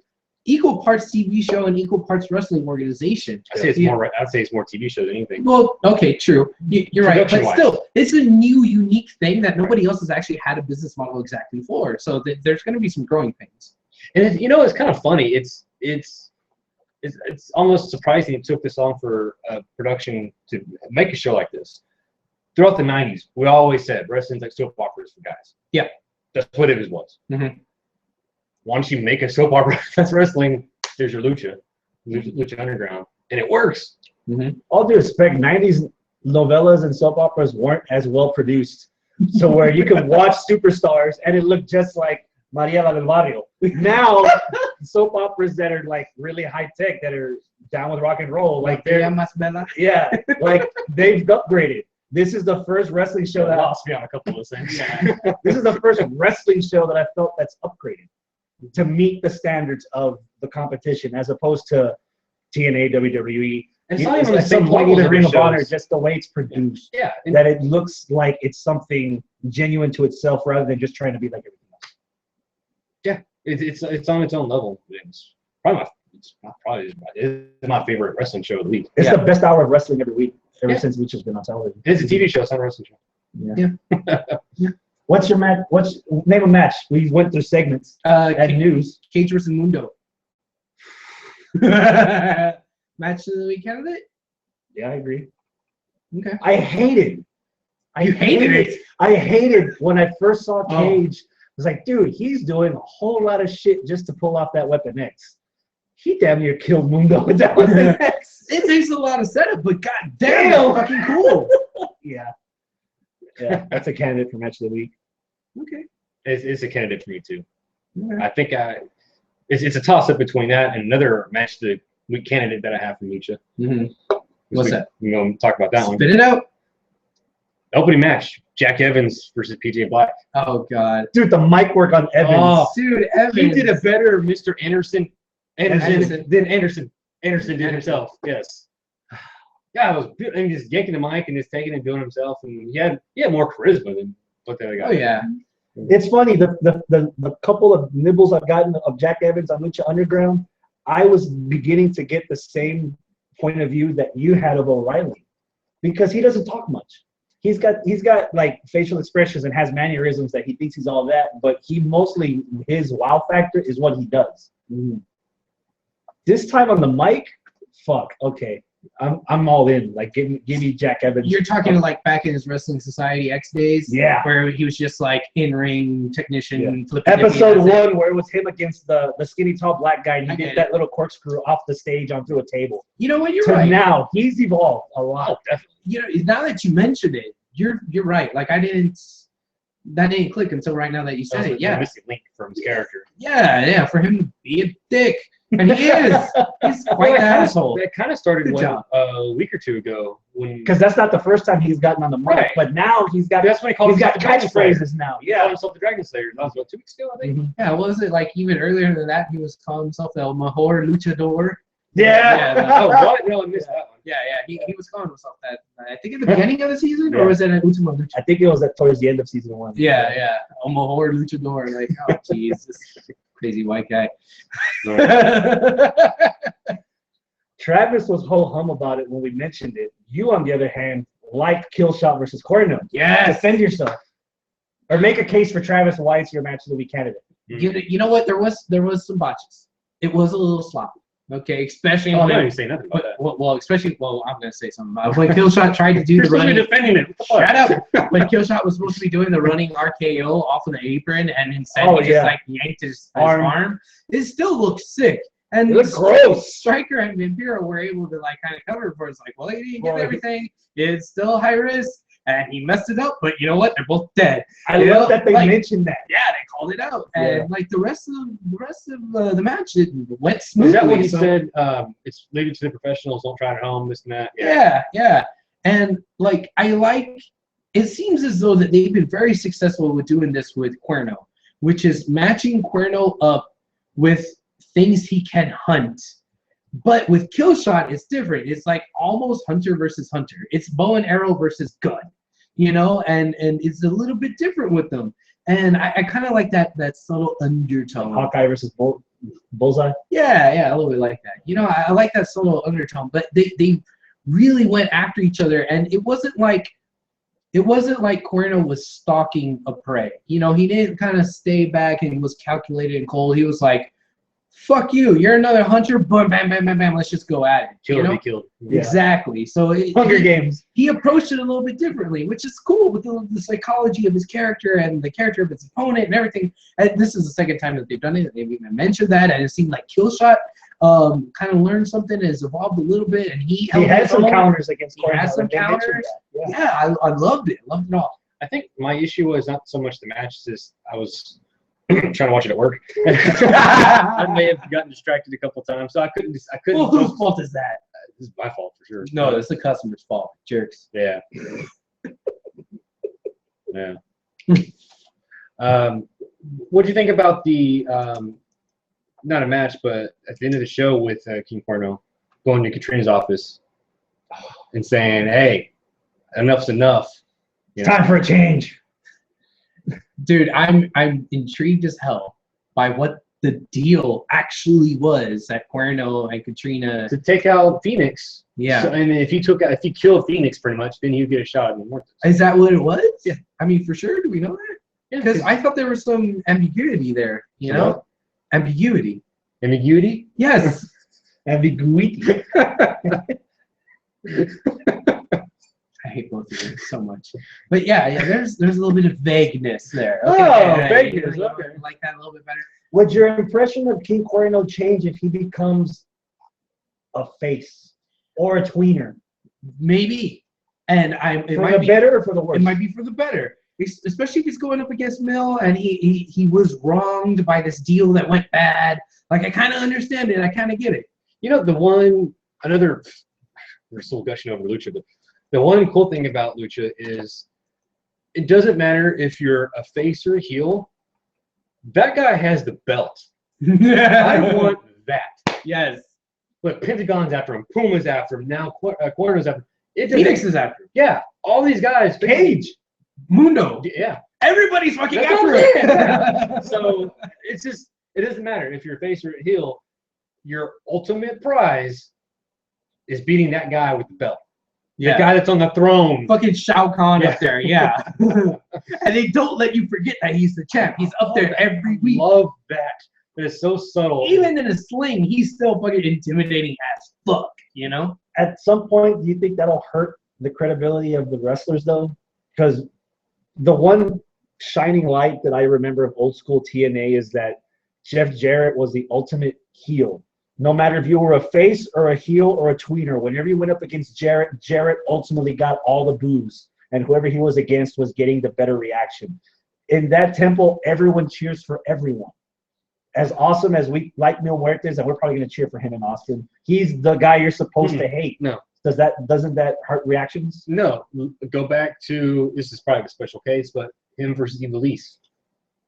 equal parts TV show and equal parts wrestling organization. I'd say it's more TV show than anything. Well, okay, true. You're right, but Production-wise. still, it's a new, unique thing that nobody else has actually had a business model exactly for. So there's going to be some growing pains. And it's kind of funny. It's almost surprising it took this long for production to make a show like this. Throughout the 90s, we always said wrestling's like soap operas for guys. Yeah. That's what it was. Mm-hmm. Why don't you make a soap opera that's wrestling? There's your Lucha Underground. And it works. Mm-hmm. All due respect, 90s novellas and soap operas weren't as well produced. So where you could watch superstars and it looked just like Maria la del Barrio. Now, soap operas that are like really high tech, that are down with rock and roll, like they've upgraded. This is the first wrestling show that lost me on a couple of things. This is the first wrestling show that I felt that's upgraded to meet the standards of the competition, as opposed to TNA, WWE. And it's not even the at some same point, level even of Ring of Honor, shows. just the way it's produced. Yeah. That it looks like it's something genuine to itself rather than just trying to be like everything else. Yeah, it's on its own level. It's my favorite wrestling show of the week. It's the best hour of wrestling every week, ever since Lucha's been on television. It's a TV show, it's not a wrestling show. Yeah. What's your match? Name a match? We went through segments and news. Cage vs. Mundo. Match of the week candidate? Yeah, I agree. Okay. I hated when I first saw Cage. I was like, dude, he's doing a whole lot of shit just to pull off that Weapon X. He damn near killed Mundo with that Weapon X. It takes a lot of setup, but goddamn, fucking cool. Yeah, that's a candidate for match of the week. Okay. It's a candidate for me too. Okay. I think it's a toss up between that and another match of the week candidate that I have from Lucha. Mm-hmm. What's that? We're going to talk about that one. Spit it out. Opening match: Jack Evans versus PJ Black. Oh God, dude, the mic work on Evans. Oh, dude, Evans. He did a better Mr. Anderson than Anderson did himself. Yes. Yeah, it was beautiful. And just yanking the mic and just taking it and doing himself, and he had more charisma than what the other guy. Oh yeah. It's funny, the couple of nibbles I've gotten of Jack Evans on Lucha Underground, I was beginning to get the same point of view that you had of O'Reilly, because he doesn't talk much. He's got like facial expressions and has mannerisms that he thinks he's all that, but he mostly, his wow factor is what he does. This time on the mic, fuck, okay. I'm all in. Like, give me Jack Evans. You're talking like back in his Wrestling Society X days, Yeah, where he was just like in-ring technician. yeah. Episode 1, where it was him against the skinny tall black guy, and he did that little corkscrew off the stage onto a table. You know what? You're to right. Now he's evolved a lot. Oh, definitely. You know, now that you mentioned it, you're right. Like that didn't click until right now that you said it. Yeah, missing link from his character. Yeah. For him to be a dick, and he is. He's quite an asshole. That kind of started Good job. a week or two ago when. Because that's not the first time he's gotten on the mic, Right. but now he's got. That's when he called he's got himself the Dragon Slayer. catchphrases now. He called Yeah. himself the Dragon Slayer. That was what, 2 weeks ago, I think. Yeah, what was it like? Even earlier than that, he was calling himself El Mejor Luchador. Yeah. Oh, what? No, I missed that one. Yeah. He was calling himself that. I think at the beginning of the season, or was it at Ultimo Lucha? I think it was towards the end of season 1. Yeah. El Mejor Luchador. Like, oh, jeez, this crazy white guy. Travis was ho-hum about it when we mentioned it. You, on the other hand, liked Killshot versus Corino. Yes. Defend yourself. Or make a case for Travis why it's your match of the week candidate. You know what? There was some botches. It was a little sloppy. Okay, especially Oh, when, no, you say nothing about that. well, I'm gonna say something about it. When Killshot tried to do You're the supposed to be running. defending it. Shut up! When Killshot was supposed to be doing the running RKO off of the apron, and instead he just like yanked his arm. It still looked sick. And It looked gross. Striker and Vampiro were able to like kind of cover it for us. Like, well, he didn't get Well, everything. It's still high risk, and he messed it up. But you know what? They're both dead. I You love know, that they like, mentioned that. Yeah, they called it out, and Yeah. like the rest of the match, it went Is smoothly. that what he so- said? It's leave it to the professionals. Don't try it at home. This and that. Yeah. And like it seems as though that they've been very successful with doing this with Cuerno, which is matching Cuerno up with things he can hunt. But with Killshot, it's different. It's like almost Hunter versus Hunter. It's bow and arrow versus gun, you know, and it's a little bit different with them. And I kind of like that subtle undertone. Hawkeye versus Bullseye. Yeah, a little bit like that. You know, I like that subtle undertone, but they really went after each other, and it wasn't like Cuerno was stalking a prey. You know, he didn't kind of stay back and he was calculated and cold. He was like, fuck you, you're another hunter, boom, bam, bam, bam, bam, let's just go at it. Kill you or know? be killed. Yeah. Exactly. So Hunger Games. he approached it a little bit differently, which is cool with the psychology of his character and the character of his opponent and everything. And this is the second time that they've done it. They've even mentioned that, and it seemed like Killshot kind of learned something, has evolved a little bit, and he had some own. counters against He Corino. had some like they mentioned counters. that. Yeah. Yeah, I loved it. Loved it all. I think my issue was not so much the match, as I was trying to watch it at work. I may have gotten distracted a couple times, so I couldn't. Well, whose fault is that? This is my fault for sure. No, it's the customer's fault. Jerks. Yeah. Yeah. What do you think about the not a match, but at the end of the show with King Cuerno going to Katrina's office and saying, "Hey, enough's enough." You It's time for a change. Dude, I'm intrigued as hell by what the deal actually was that Cuerno and Katrina. to take out Phoenix. Yeah. So, and if he killed Phoenix, pretty much, then he would get a shot at Immortus. Is that what it was? Yeah. I mean, for sure. Do we know that? Yeah, Because I thought there was some ambiguity there. You know, ambiguity. ambiguity. Yes. Ambiguity. I hate both of you so much. But yeah, there's a little bit of vagueness there. Oh, yeah, vagueness, you know, okay. I like that a little bit better. Would your impression of King Cuerno change if he becomes a face or a tweener? Maybe. And it For might the be better or for the worse? It might be for the better, especially if he's going up against Mill and he was wronged by this deal that went bad. Like, I kind of understand it. I kind of get it. You know, we're still gushing over Lucha, but the one cool thing about Lucha is it doesn't matter if you're a face or a heel. That guy has the belt. I want that. Yes. Look, Pentagon's after him, Puma's after him, now Cuerno's after him. Phoenix is after him. Yeah, all these guys. Cage. Mundo. Yeah. Everybody's fucking That's after what him. So it's just, it doesn't matter if you're a face or a heel. Your ultimate prize is beating that guy with the belt. Yeah. The guy that's on the throne. Fucking Shao Kahn up there, yeah. And they don't let you forget that he's the champ. He's up there every week. Love that. It is so subtle. Even in a sling, he's still fucking intimidating as fuck, you know? At some point, do you think that'll hurt the credibility of the wrestlers, though? Because the one shining light that I remember of old school TNA is that Jeff Jarrett was the ultimate heel. No matter if you were a face or a heel or a tweener, whenever you went up against Jarrett, Jarrett ultimately got all the boos, and whoever he was against was getting the better reaction. In that temple, everyone cheers for everyone. As awesome as we like Mil Muertes, and we're probably going to cheer for him in Austin, he's the guy you're supposed to hate. No. Doesn't that hurt reactions? No. Go back to, this is probably a special case, but him versus Ivelisse.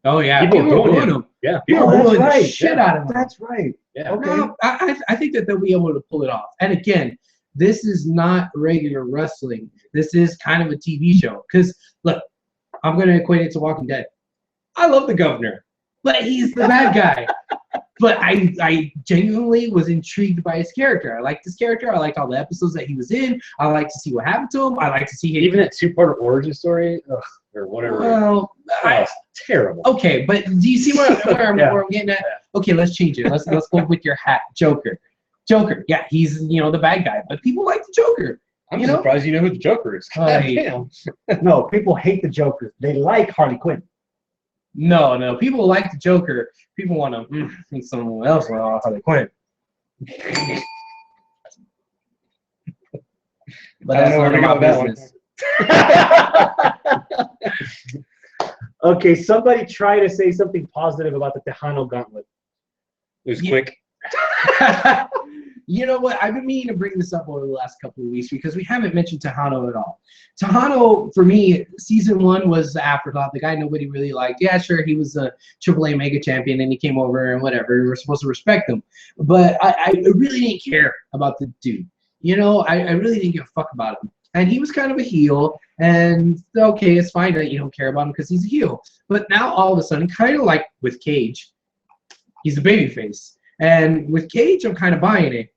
Oh, yeah. People People are are booing him. Yeah. People Oh, are booing that's the right. shit out of him. That's right. Yeah. Okay. No, I think that they'll be able to pull it off. And again, this is not regular wrestling. This is kind of a TV show. Because, look, I'm going to equate it to Walking Dead. I love the governor, but he's the bad guy. But I genuinely was intrigued by his character. I liked his character. I liked all the episodes that he was in. I like to see what happened to him. I like to see him. Even that two-part origin story, or whatever. Well, It's terrible. okay, but do you see where I'm Yeah. getting at? Okay, let's change it. Let's go with your hat, Joker. Joker, yeah, he's the bad guy, but people like the Joker. I'm surprised you know who the Joker is. God damn. No, people hate the Joker. They like Harley Quinn. No, people like the Joker. People want to think someone else will Harley Quinn. But I don't that's know where none to of go my with that business. Okay, somebody try to say something positive about the Tejano Gauntlet. It was Yeah. quick. You know what? I've been meaning to bring this up over the last couple of weeks because we haven't mentioned Tejano at all. Tejano, for me, season 1 was the afterthought. The guy nobody really liked. Yeah, sure, he was a AAA mega champion and he came over and whatever. We were supposed to respect him. But I really didn't care about the dude. I really didn't give a fuck about him. And he was kind of a heel. And okay, it's fine that you don't care about him because he's a heel. But now all of a sudden, kind of like with Cage, he's a babyface. And with Cage, I'm kind of buying it.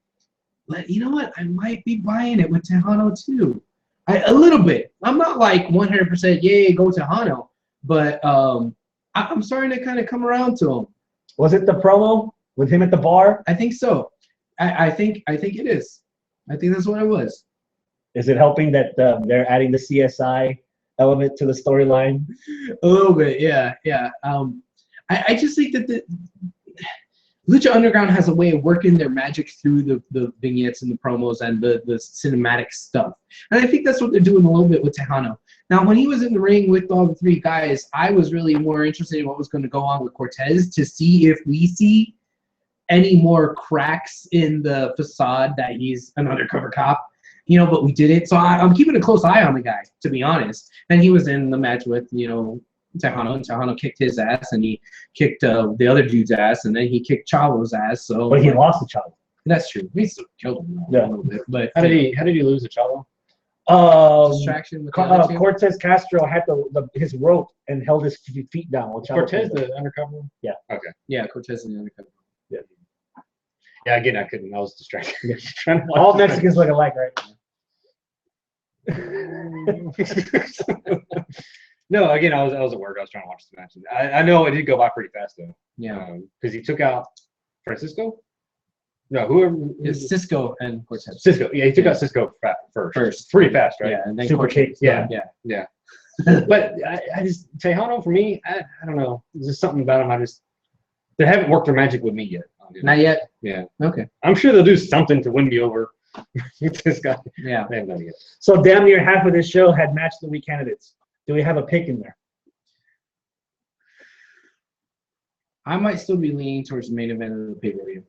But you know what? I might be buying it with Tejano too. A little bit. I'm not like 100% yay, go Tejano. But I'm starting to kind of come around to him. Was it the promo with him at the bar? I think so. I think it is. I think that's what it was. Is it helping that they're adding the CSI element to the storyline? A little bit, yeah. I just think that the Lucha Underground has a way of working their magic through the vignettes and the promos and the cinematic stuff. And I think that's what they're doing a little bit with Tejano. Now, when he was in the ring with all the 3 guys, I was really more interested in what was going to go on with Cortez to see if we see any more cracks in the facade that he's an undercover cop. But we did it. So I'm keeping a close eye on the guy, to be honest. And he was in the match with, Tejano, and Tejano kicked his ass, and he kicked the other dude's ass, and then he kicked Chavo's ass. So, But he lost to Chavo. that's true. He still killed him a little bit. But How did he lose the Chavo? distraction with the other two? Cortez Castro had his rope and held his feet down. While Chavo Cortez, came the undercover? Yeah. Okay. Yeah, Cortez and the undercover. Yeah, again, I couldn't. I was distracted. All Mexicans look alike, right? No, again, I was at work. I was trying to watch the match. I know it did go by pretty fast though. Yeah. Because he took out Francisco. No, whoever. It's Cisco and Cortez. Cisco. Yeah, he took out Cisco first. Pretty fast, right? Yeah, and then Super Cortez. kicks. Yeah. Yeah. But I just Tejano for me, I don't know. There's just something about him. They haven't worked their magic with me yet. Not yet? Yeah. Okay. I'm sure they'll do something to win me over with this guy. Yeah. They haven't done it yet. So damn near half of this show had match of the week candidates. Do we have a pick in there? I might still be leaning towards the main event of the pay-per-view.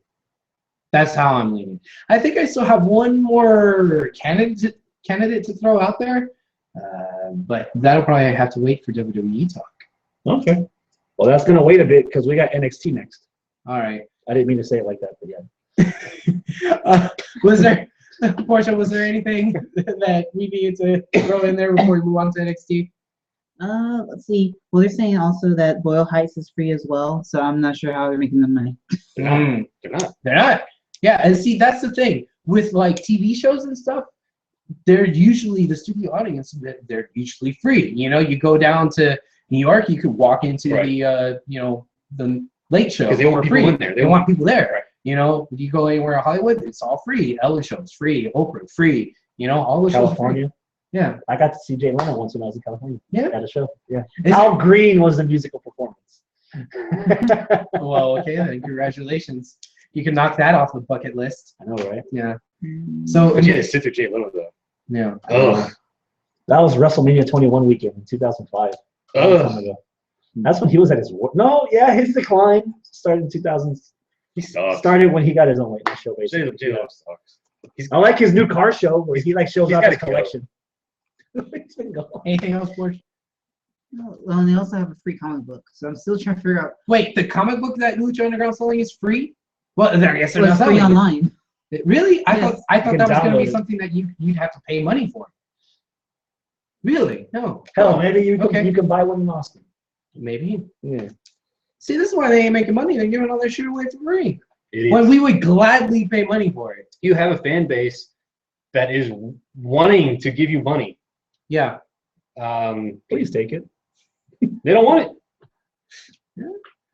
That's how I'm leaning. I think I still have one more candidate to throw out there, but that'll probably have to wait for WWE talk. Okay. Well, that's going to wait a bit because we got NXT next. All right. I didn't mean to say it like that, but yeah. Portia, was there anything that we needed to throw in there before we move on to NXT? Let's see. Well, they're saying also that Boyle Heights is free as well, so I'm not sure how they're making the money. They're not. They're not. Yeah, and see, that's the thing. with like TV shows and stuff, they're usually the studio audience. They're usually free. You know, you go down to New York, you could walk into the the Late Show because they want for people free. in there. They want people there. Right. You know, if you go anywhere in Hollywood, it's all free. Ellen Show's free. Oprah free. You know, all the shows. California. Yeah. I got to see Jay Leno once when I was in California. Yeah. At a show. Yeah. How green was the musical performance? Well, okay then. Congratulations. You can knock that off the bucket list. I know, right? Yeah. So But yeah, it's sit through Jay Leno though. yeah. Oh. That was WrestleMania 21 weekend in 2005. A long time ago. That's when he was at his work. No, yeah, his decline started in 2000. He sucks. Started when he got his own late night show, basically. Jay Leno sucks. I like his new car show where he like shows He's off gotta his collection. He's been going. Anything else, George? Well, and they also have a free comic book, so I'm still trying to figure out. Wait, the comic book that Lucha Underground selling is free? Well, I guess they're Well, not it's free selling it. online. Really? I Yes. thought I You thought can that was going to be download it. something that you'd have to pay money for. Really? No. Hell, maybe you can, Okay. you can buy one in Austin. Maybe. Yeah. See, this is why they ain't making money. They're giving all their shit away for free. Idiots. When we would gladly pay money for it. You have a fan base that is wanting to give you money. Yeah. Please take it. They don't want it.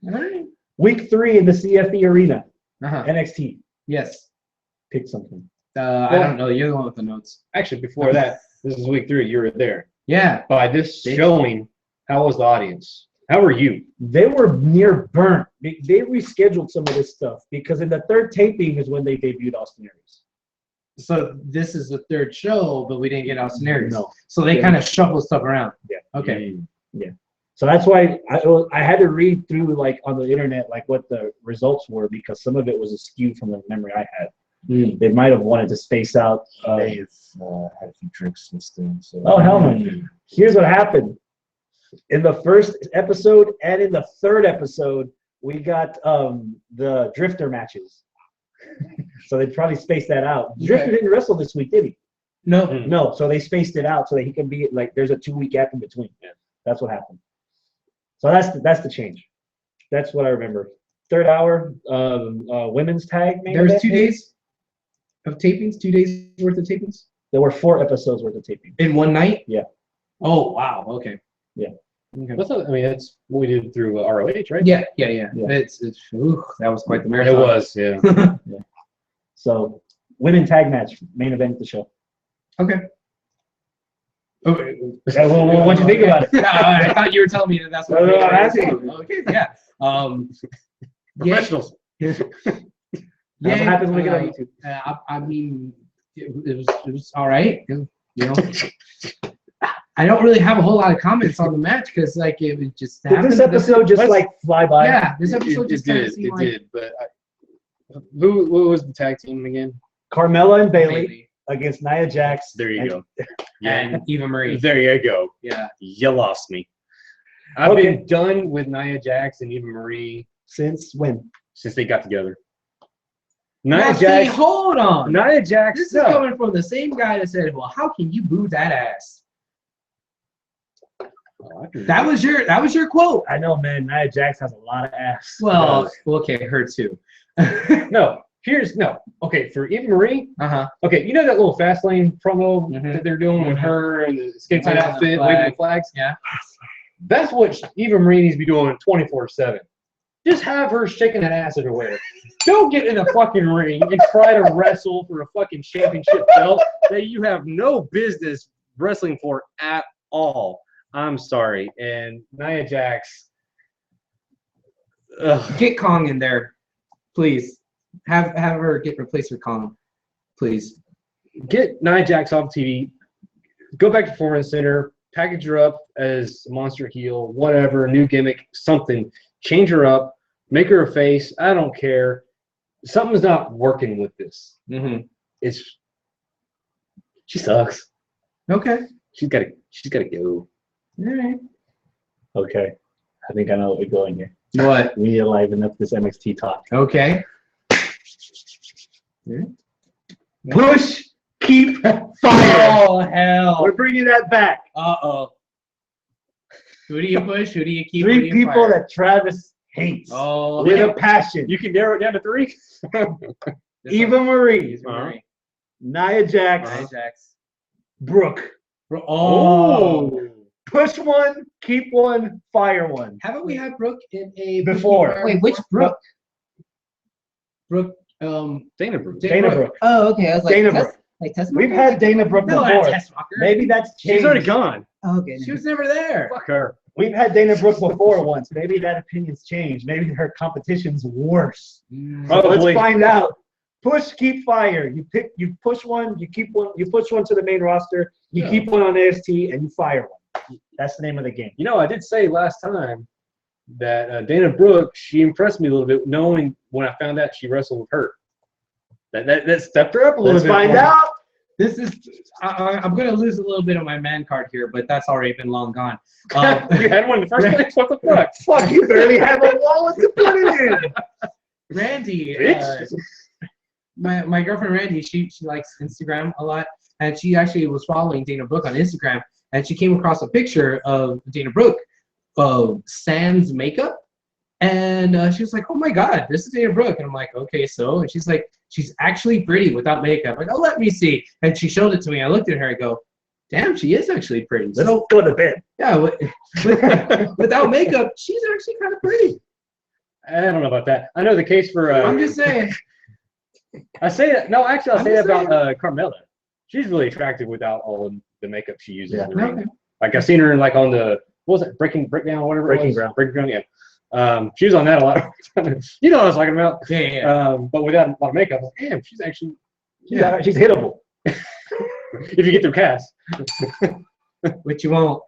All right. Week 3 in the CFE arena. Uh-huh. NXT. Yes. Pick something. I don't know. You're the one with the notes. Actually, before that, this is week 3. You were there. Yeah. By this showing, how was the audience? How were you? They were near burnt. They rescheduled some of this stuff because in the third taping is when they debuted Austin Aries. So this is the third show, but we didn't get Austin Aries. No. So they Yeah. kind of shuffle stuff around. Yeah. Okay. So that's why I had to read through like on the internet like what the results were because some of it was askew from the memory I had. They might have wanted to space out. They've had a few drinks since then. So. Oh hell no! Here's what happened. In the first episode and in the third episode, we got the Drifter matches. So they probably spaced that out. Drifter didn't wrestle this week, did he? No. No. So they spaced it out so that he can be like there's a 2-week gap in between. Yeah. That's what happened. So that's the change. That's what I remember. Third hour, women's tag. There was 2 days of tapings, 2 days worth of tapings There were 4 episodes worth of taping. in one night. Yeah. Oh wow. Okay. Yeah. Okay. What's that? I mean, that's what we did through ROH, right? Yeah. Yeah. It's that was quite the It marathon. was, yeah. So women tag match, main event of the show. Okay. Okay. Well, what'd you think about it? No, I thought you were telling me that that's what. No, we I'm were asking saying. Okay. Yeah. Professionals. That's what happens when we get on YouTube. I mean, it was all right. You know, I don't really have a whole lot of comments on the match because like it was just Did happened. this episode just like fly by? Yeah, this episode It just kind of did, seemed it like did. But who was the tag team again? Carmella and Bailey Bailey against Nia Jax. There you and- go. and Eva Marie. There you go. Yeah. You lost me. I've Okay. been done with Nia Jax and Eva Marie Since when? since they got together. Now, Nia see, Jax. hold on. Nia Jax. This is sucked. coming from the same guy that said, "Well, how can you boo that ass?" Oh, I can- That was your quote. I know, man. Nia Jax has a lot of ass. Well, okay, her too. No. Okay, for Eva Marie. Uh-huh. Okay, you know that little fast lane promo Mhm. that they're doing with Mhm. her and the skin tight Waving the outfit, flag. waving the flags. Yeah. That's what Eva Marie needs to be doing 24/7. Just have her shaking that ass everywhere. Don't get in a fucking ring and try to wrestle for a fucking championship belt that you have no business wrestling for at all. I'm sorry. And Nia Jax. Ugh. Get Kong in there, please. Have her get replaced with Kong, please. Get Nia Jax off TV. Go back to Performance Center. Package her up as a monster heel, whatever, new gimmick, something. Change her up. Make her a face. I don't care. Something's not working with this. Mm-hmm. She sucks. Okay. She's gotta go. All right. Okay. I think I know what we're going here. What? We need to liven up this NXT talk. Okay. Push, keep, fire. Oh hell. We're bringing that back. Uh-oh. Who do you push? Who do you keep? 3 people that Travis hates Oh. with a passion. You can narrow it down to 3. Eva Marie, Eva Marie. Nia Jax, Nia Jax. Brooke. Oh. Push one, keep one, fire one. Haven't we had Brooke in a Before. Wait, which Brooke? Brooke, Dana Brooke. Dana Brooke. Oh, okay. I was like, Dana Tess, Brooke. like Tess. We've had Dana Brooke no, before. not Tess Walker. Maybe that's changed. She's already gone. Oh, okay. She was never there. Fuck her. We've had Dana Brooke before once. Maybe that opinion's changed. Maybe her competition's worse. So Probably. let's find out. Push, keep, fire. You push one, you keep one, you push one to the main roster, you Yeah. keep one on NXT, and you fire one. That's the name of the game. You know, I did say last time that Dana Brooke, she impressed me a little bit, knowing when I found out she wrestled with her. That stepped her up a little Let's bit. find for me. out. This is. I'm going to lose a little bit of my man card here, but that's already been long gone. You had one in the first place. What the fuck? Fuck, you barely have a wallet to put it in. Randy, Bitch. my girlfriend Randy, she likes Instagram a lot, and she actually was following Dana Brooke on Instagram, and she came across a picture of Dana Brooke of sans makeup, and she was like, "Oh my God, this is Dana Brooke," and I'm like, "Okay, so," and she's like, "She's actually pretty without makeup." I'm like, "Oh, let me see," and she showed it to me. I looked at her, I go, "Damn, she is actually pretty." Let's So go to bed. yeah, without makeup, she's actually kind of pretty. I don't know about that. I know the case for. I'm just saying. I say that. No, actually, I I'm say that just about Carmella. She's really attractive without all of the makeup she uses. Yeah. In the ring. Okay. Like I've seen her in on the what was it, Breakdown, whatever. Breaking it was. Ground. Breaking Ground. Yeah. She was on that a lot. You know what I was talking about. Yeah. But without a lot of makeup, like, damn, she's actually. She's hittable. If you get through cast. Which you won't.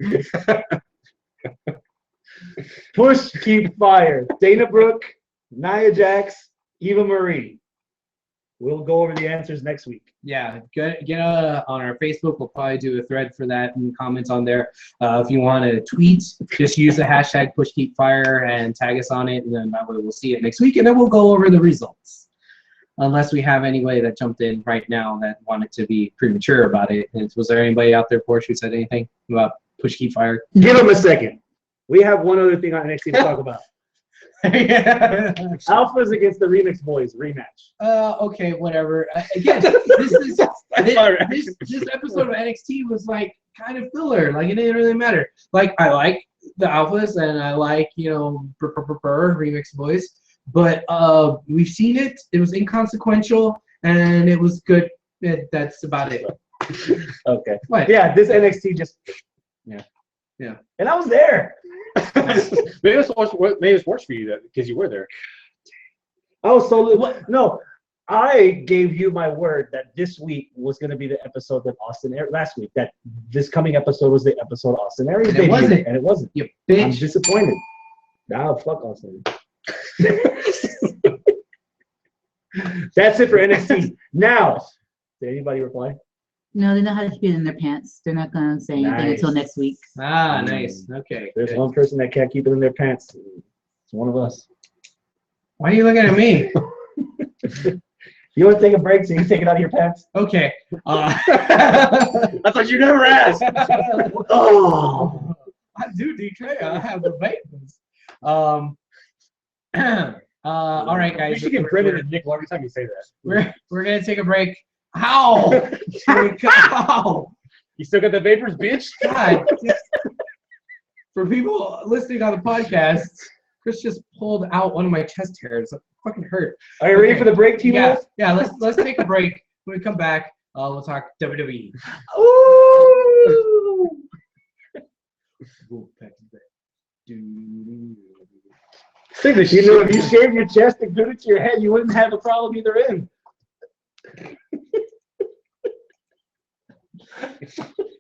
Push, keep, fire. Dana Brooke, Nia Jax, Eva Marie. We'll go over the answers next week. Yeah, get on our Facebook. We'll probably do a thread for that and comments on there. If you want to tweet, just use the hashtag #PushKeepFire and tag us on it, and then that way we'll see it next week, and then we'll go over the results. Unless we have anybody that jumped in right now that wanted to be premature about it. And was there anybody out there, Porsche, who said anything about #PushKeepFire? Give him a second. We have one other thing on NXT to talk about. Yeah. Alphas against the Remix Boys rematch. Okay, whatever. Again, this episode of NXT was like kind of filler. Like it didn't really matter. Like I like the Alphas and I like Remix Boys, but we've seen it. It was inconsequential and it was good. That's about it. Okay. What? Yeah, this NXT just. Yeah. And I was there. Maybe it was worse for you because you were there. I was so no. I gave you my word that this week was going to be the episode that Austin aired last week. That this coming episode was the episode Austin Aries And it debuted, wasn't. and it wasn't. You I'm bitch. disappointed. Now fuck Austin. That's it for NXT. Now, did anybody reply? No, they know how to keep it in their pants. They're not gonna say anything Nice. until next week. Ah, nice. Okay. There's good. one person that can't keep it in their pants. It's one of us. Why are you looking at me? You want to take a break so you can take it out of your pants? Okay. I thought you never asked. Oh. I do declare I have the vapors. All right, guys. You should get Brendan and Nick every time you say that. We're gonna take a break. Ow! Ow! You still got the vapors, bitch? God. For people listening on the podcast, Chris just pulled out one of my chest hairs. It fucking hurt. Are you ready for the break, team? Yeah. Let's take a break. When we come back, we'll talk WWE. Ooh. You know, if you shave your chest and put it to your head, you wouldn't have a problem either end.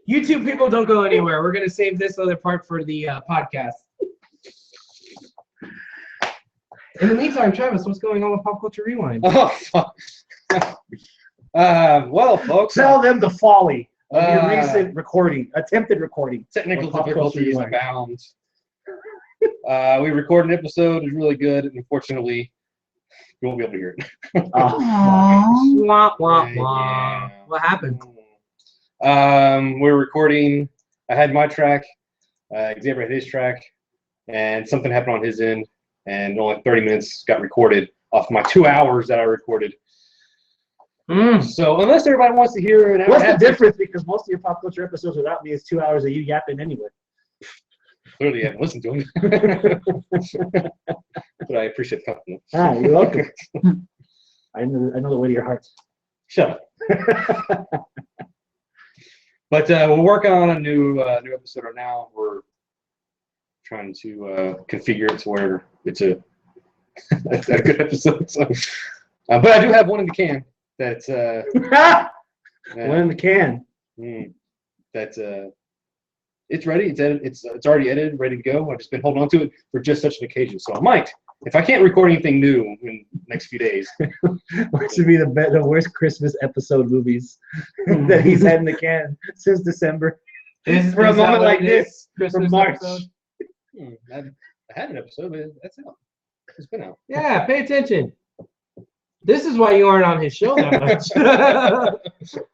YouTube people, don't go anywhere. We're gonna save this other part for the podcast. In the meantime, Travis, what's going on with Pop Culture Rewind? Oh, fuck. Well, folks. Tell them the folly of your Uh, recent attempted recording. Technical Pop Culture difficulties Rewind. abound. We recorded an episode. It was really good. And unfortunately, you won't be able to hear it. Aww. Wah, wah, Yeah. wah. What happened? We're recording. I had my track. Xavier had his track. And something happened on his end. And only 30 minutes got recorded off my 2 hours that I recorded. So unless everybody wants to hear it, What's the difference? Because most of your pop culture episodes without me is 2 hours of you yapping anyway. Clearly, I haven't listened to them. But I appreciate the compliment. You're welcome. I know the way to your heart. Shut up. But we're working on a new episode right now. We're trying to configure it to where it's a good episode. So. But I do have one in the can. That's one in the can. That's it's ready. It's edited. It's already edited, ready to go. I've just been holding on to it for just such an occasion. So I might, if I can't record anything new in the next few days. Which would be the worst Christmas episode movies that he's had in the can since December. For a moment like this, Christmas from March. episode? I had an episode, but that's out. It's been out. Yeah, pay attention. This is why you aren't on his show that much.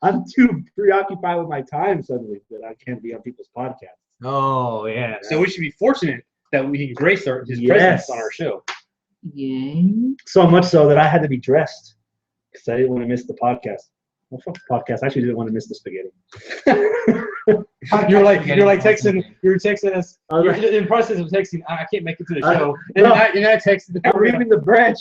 I'm too preoccupied with my time suddenly that I can't be on people's podcasts. Oh, yeah. So we should be fortunate that we can grace his presence on our show. Yay. So much so that I had to be dressed because I didn't want to miss the podcast. Well, fuck the podcast. I actually didn't want to miss the spaghetti. You're like texting. You were texting us. You're in the process of texting. I can't make it to the show. And I texted. I'm leaving the branch,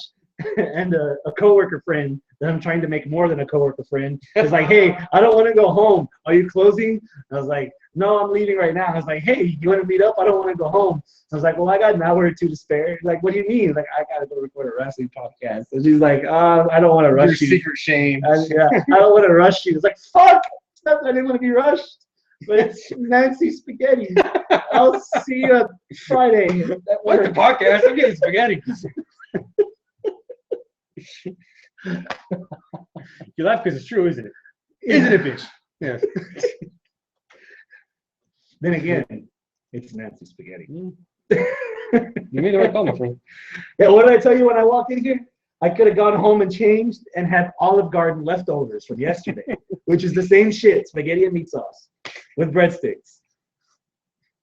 and a coworker friend that I'm trying to make more than a coworker friend is like, "Hey, I don't want to go home. Are you closing?" I was like, "No, I'm leaving right now." I was like, "Hey, you want to meet up? I don't want to go home." I was like, "Well, I got an hour or two to spare." Like, "What do you mean?" Like, "I gotta go record a wrestling podcast." And she's like, "I don't want to rush you." Secret shame. Yeah, I don't want to rush you. It's like, fuck. It's not that I didn't want to be rushed, but it's Nancy Spaghetti. I'll see you on Friday. What the podcast? I'm getting spaghetti. You laugh because it's true, isn't it? Isn't it, bitch? Yeah. Then again, it's Nancy Spaghetti. You made the right call, my friend. Yeah, what did I tell you when I walked in here? I could have gone home and changed and had Olive Garden leftovers from yesterday, which is the same shit, spaghetti and meat sauce with breadsticks.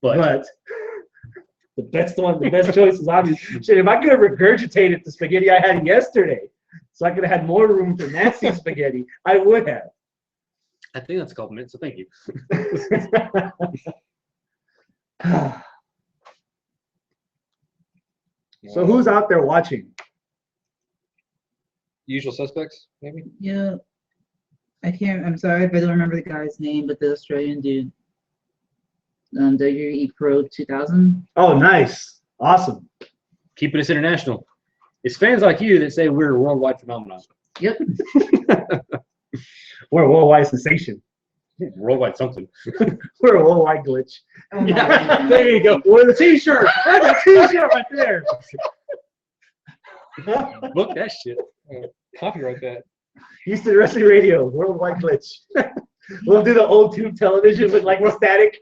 But the best choice is obvious. Shit, if I could have regurgitated the spaghetti I had yesterday, so I could have had more room for Nancy spaghetti, I would have. I think that's a compliment, so thank you. So who's out there watching? Usual suspects, maybe? Yeah. I'm sorry if I don't remember the guy's name, but the Australian dude. WWE Pro 2000. Oh, nice. Awesome. Keeping us international. It's fans like you that say we're a worldwide phenomenon. Yep. We're a worldwide sensation. Worldwide something. We're a worldwide glitch. Oh, Yeah, there you go. We're the t-shirt. That's a t-shirt right there. Book that shit. Copyright that. Houston Wrestling Radio, worldwide glitch. We'll do the old tube television with like static.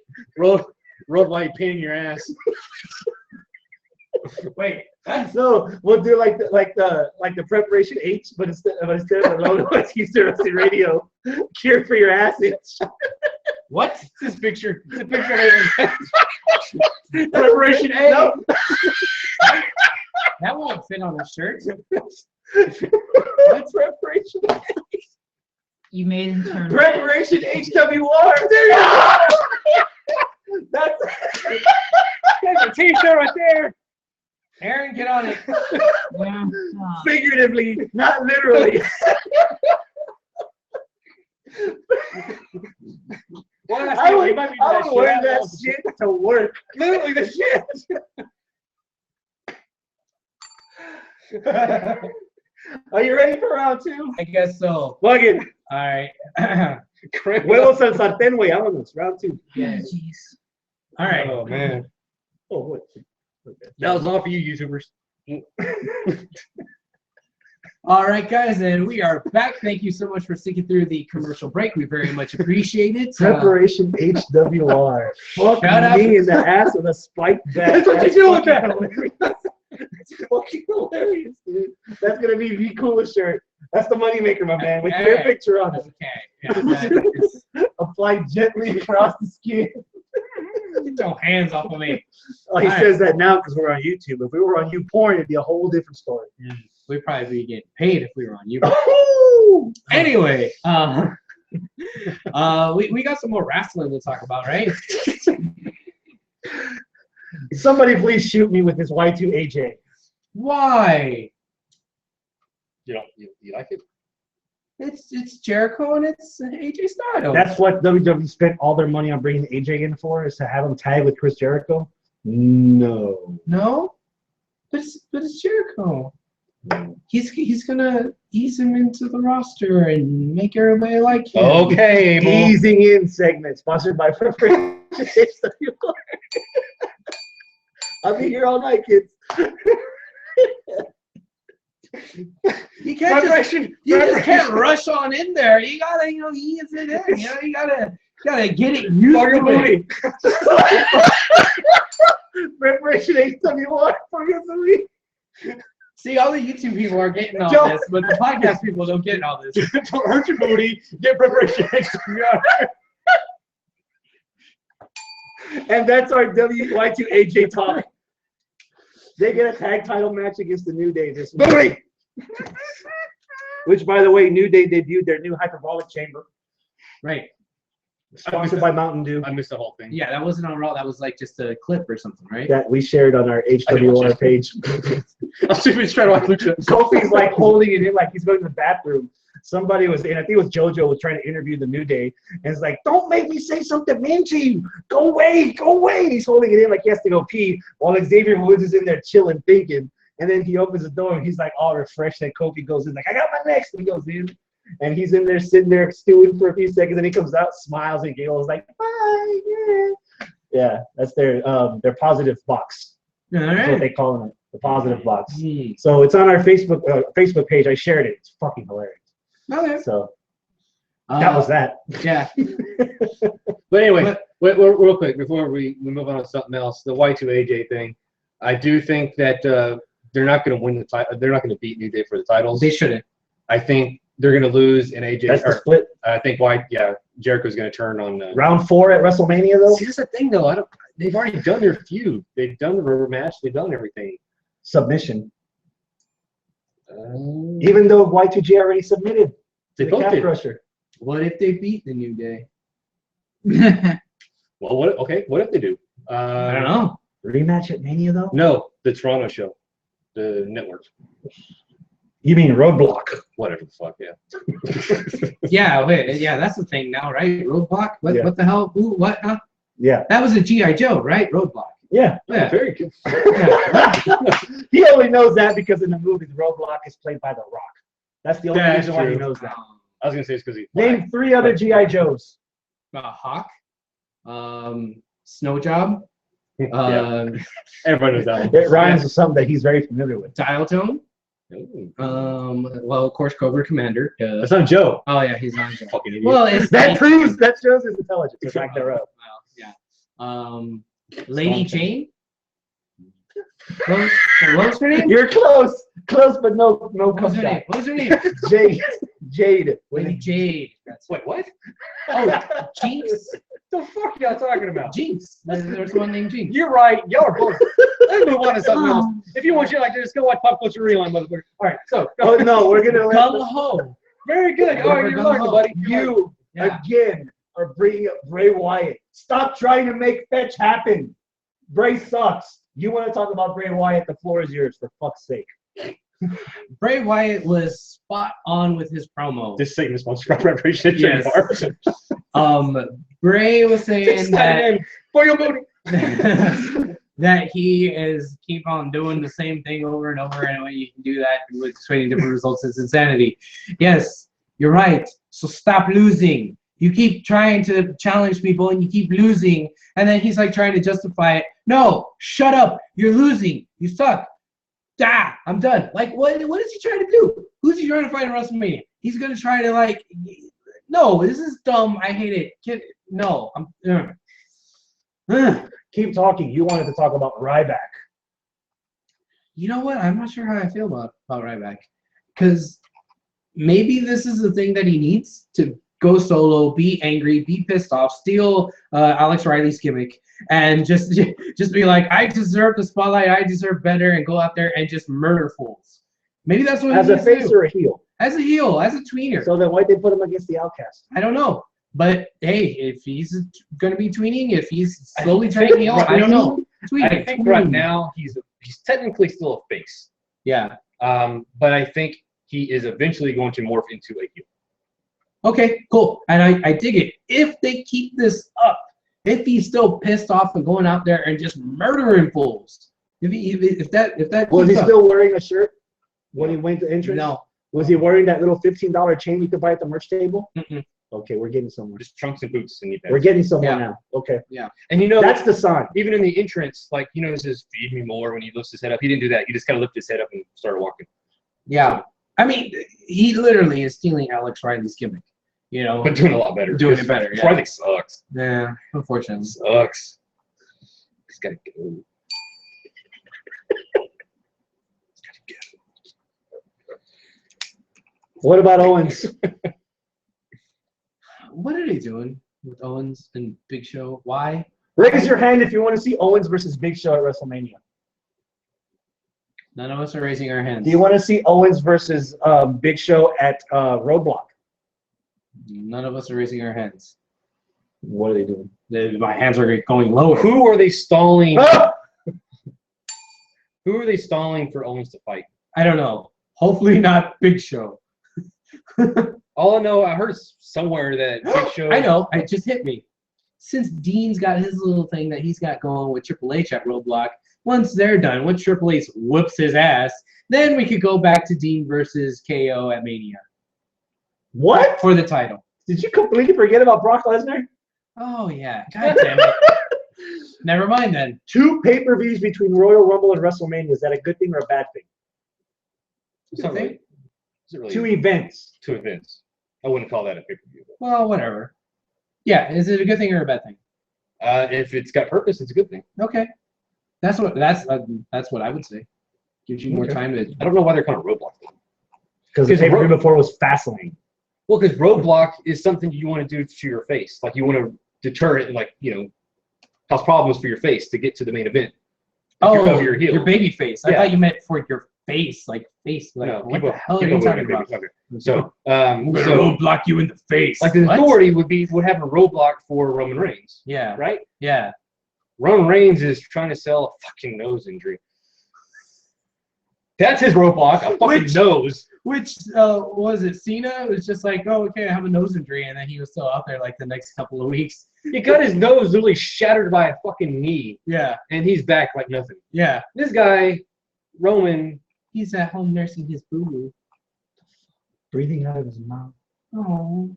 Worldwide pain in your ass. Wait, so we'll do like the preparation H, but instead of the logo, it's Houston Wrestling Radio. Cure for your ass itch. What? This picture. It's a picture of preparation A. No. That won't fit on a shirt. What's preparation? You made him turn. Preparation HWR. There you go. That's a t-shirt right there. Aaron, get on it. Yeah. figuratively, not literally. I would wear that shit to work. Literally the shit. Are you ready for round two? I guess so. Plug it. All right. Huevos al sartén, güey. Vámonos. Round two. Yeah. Jeez. All right. Oh man. Oh, what? That was all for you, YouTubers. All right, guys, and we are back. Thank you so much for sticking through the commercial break. We very much appreciate it. Preparation HWR. Fuck Shut me up. in the ass with a spiked bat. That's what you do with that. That's fucking hilarious, dude. That's gonna be the coolest shirt. That's the moneymaker, my man. With Okay. your picture on it. Okay. Yeah, Applied gently across the skin. get your hands off of me. Oh, he All right. says that now because we're on YouTube. If we were on YouPorn, it'd be a whole different story. We'd probably be getting paid if we were on you. Woo! Anyway, we got some more wrestling to talk about, right? Somebody please shoot me with this Y2AJ. Why? You like it? It's Jericho and it's AJ Styles. That's what WWE spent all their money on bringing AJ in for, is to have him tag with Chris Jericho? No. No, but it's Jericho. He's gonna ease him into the roster and make everybody like him. Okay, Easing in segment sponsored by Preparation. I'll be here all night, kids. You just can't rush on in there. You gotta, ease it in. You gotta get it used to it. Preparation HWR for you. See, all the YouTube people are getting all this, but the podcast people don't get all this. Don't hurt your booty. Get Preparation HWR. And that's our WY2AJ talk. They get a tag title match against the New Day this week. Which, by the way, New Day debuted their new hyperbolic chamber. Right. Sponsored by Mountain Dew. I missed the whole thing. Yeah, that wasn't on Raw. That was like just a clip or something, right? That we shared on our HWR page. I'm stupid trying to watch Lucha. Kofi's like holding it in like he's going to the bathroom. Somebody was in, I think it was JoJo, was trying to interview the New Day. And it's like, don't make me say something mean to you. Go away, go away. And he's holding it in like he has to go pee while Xavier Woods is in there chilling, thinking. And then he opens the door and he's like all refreshed. And Kofi goes in like, I got my next. And he goes in. And he's in there sitting there stewing for a few seconds. And he comes out, smiles, and giggles like, bye, yeah. Yeah, that's their positive box. All That's right. what they call it, the positive box. Hmm. So it's on our Facebook page. I shared it. It's fucking hilarious. Okay. So that was that. Yeah. But anyway, wait, real quick before we move on to something else, the Y2AJ thing. I do think that they're not going to win the title. They're not going to beat New Day for the titles. They shouldn't. I think they're going to lose, and AJ. That's the split. I think Jericho's going to turn on. Round 4 at WrestleMania, though. See, that's the thing, though. They've already done their feud. They've done the rubber match. They've done everything. Submission. Even though Y2J already submitted They to the both Calf did. Crusher. What if they beat the New Day? Well, what? Okay, what if they do? I don't know. Rematch at Mania, though? No, the Toronto show, the network, You mean Roadblock? whatever the fuck. Yeah. Yeah, wait. Yeah, that's the thing now, right? Roadblock? What, Yeah. what the hell? Ooh, what? Huh? Yeah. That was a G.I. Joe, right? Roadblock. Yeah. Yeah. Very good. He only knows that because in the movies, Roadblock is played by The Rock. That's the only That's reason why he true. knows that. I was gonna say it's because he's Name 3 other G.I. Joes. Hawk. Snow Job. Yeah. Everybody knows that one. It rhymes with something that he's very familiar with. Dial Tone. Ooh. Well, of course, Cobra Commander. That's not Joe. Oh yeah, he's on. Joe. Fucking idiot. Well, it's That shows his intelligence. The fact thereof. Well, yeah. Lady Jane. What was her name? You're close, but no What was her name? comeback. What was her name? Jade. Lady Jade. That's Wait, what? Oh, Jinx. What the fuck are y'all talking about? Jinx. There's one named Jinx. You're right. Y'all are both. Let's move on to something else. If you want shit like this, go watch Pop Culture Rewind, motherfucker. All right, so. Oh no, we're gonna let Gung Ho. Very good. Yeah, All right, we're you're gung learning, ho. buddy. you Yeah. again are bringing up Bray Wyatt. Stop trying to make fetch happen. Bray sucks. You want to talk about Bray Wyatt? The floor is yours, for fuck's sake. Bray Wyatt was spot on with his promo. This segment is sponsored by Preparation Yes. Bray was saying that for your booty. that he is keep on doing the same thing over and over, and when you can do that with expecting different results, it's insanity. Yes, you're right. So stop losing. You keep trying to challenge people and you keep losing, and then he's like trying to justify it. No, shut up. You're losing. You suck. I'm done. Like, what is he trying to do? Who's he trying to fight in WrestleMania? He's gonna try to like, no, this is dumb. I hate it. No, Keep talking. You wanted to talk about Ryback. You know what? I'm not sure how I feel about Ryback, because maybe this is the thing that he needs to go solo, be angry, be pissed off, steal Alex Riley's gimmick, and just be like, I deserve the spotlight, I deserve better, and go out there and just murder fools. Maybe that's what As he a needs to face do. or a heel? As a heel, as a tweener. So then why'd they put him against the Outcast? I don't know. But hey, if he's going to be tweening, if he's slowly turning heel, I don't know. I think right now he's technically still a face. Yeah. But I think he is eventually going to morph into a heel. Okay, cool. And I dig it. If they keep this up, if he's still pissed off and going out there and just murdering fools, if that Was he keeps up- still wearing a shirt when he went to entrance? No. Was he wearing that little $15 chain you could buy at the merch table? Mm-mm. Okay, we're getting somewhere. Just trunks and boots and knee pads. We're getting somewhere Yeah. now. Okay. And you know, That's the sign. even in the entrance, like, you know, it says "feed me more" when he lifts his head up. He didn't do that. He just kind of lifted his head up and started walking. Yeah. I mean, he literally is stealing Alex Riley's gimmick. You know, But doing a lot better. Doing it better, yeah. Riley sucks. yeah, unfortunately. Sucks. He's got to go. What about Owens? What are they doing with Owens and Big Show? Why? Raise your hand if you want to see Owens versus Big Show at WrestleMania. None of us are raising our hands. Do you want to see Owens versus Big Show at Roadblock? None of us are raising our hands. What are they doing? My hands are going lower. Who are they stalling? Ah! Who are they stalling for Owens to fight? I don't know. Hopefully not Big Show. All I know, I heard somewhere that Big Show. I know. It just hit me. Since Dean's got his little thing that he's got going with Triple H at Roadblock, once they're done, once Triple H whoops his ass, then we could go back to Dean versus KO at Mania What? for the title. Did you completely forget about Brock Lesnar? Oh, yeah. God damn it. Never mind then. 2 pay-per-views between Royal Rumble and WrestleMania. Is that a good thing or a bad thing? It's not really, is it really 2 events. 2 events. I wouldn't call that a pay-per-view. Well, whatever. Yeah, is it a good thing or a bad thing? If it's got purpose, it's a good thing. Okay. That's what I would say. Gives you more Okay. time to. I don't know why they're calling it Roadblock. Because the Because pay-per-view before was Fastlane. Well, because Roadblock is something you want to do to your face. Like, you want to deter it and, like, you know, cause problems for your face to get to the main event. Of your heel. Your baby face. I Yeah. thought you meant for your face, like face. Like, No, what people- the hell are people you talking would- about? okay. So, I'm gonna roadblock you in the face. like, the What? Authority would have a roadblock for Roman Reigns, Yeah. right? Yeah. Roman Reigns is trying to sell a fucking nose injury. That's his roadblock, a fucking Which- nose. Which was it? Cena was just like, oh, okay, I have a nose injury, and then he was still out there like the next couple of weeks. He got his nose literally shattered by a fucking knee, Yeah. and he's back like nothing. Yeah. This guy, Roman, He's at home nursing his boo. Breathing out of his mouth. Oh,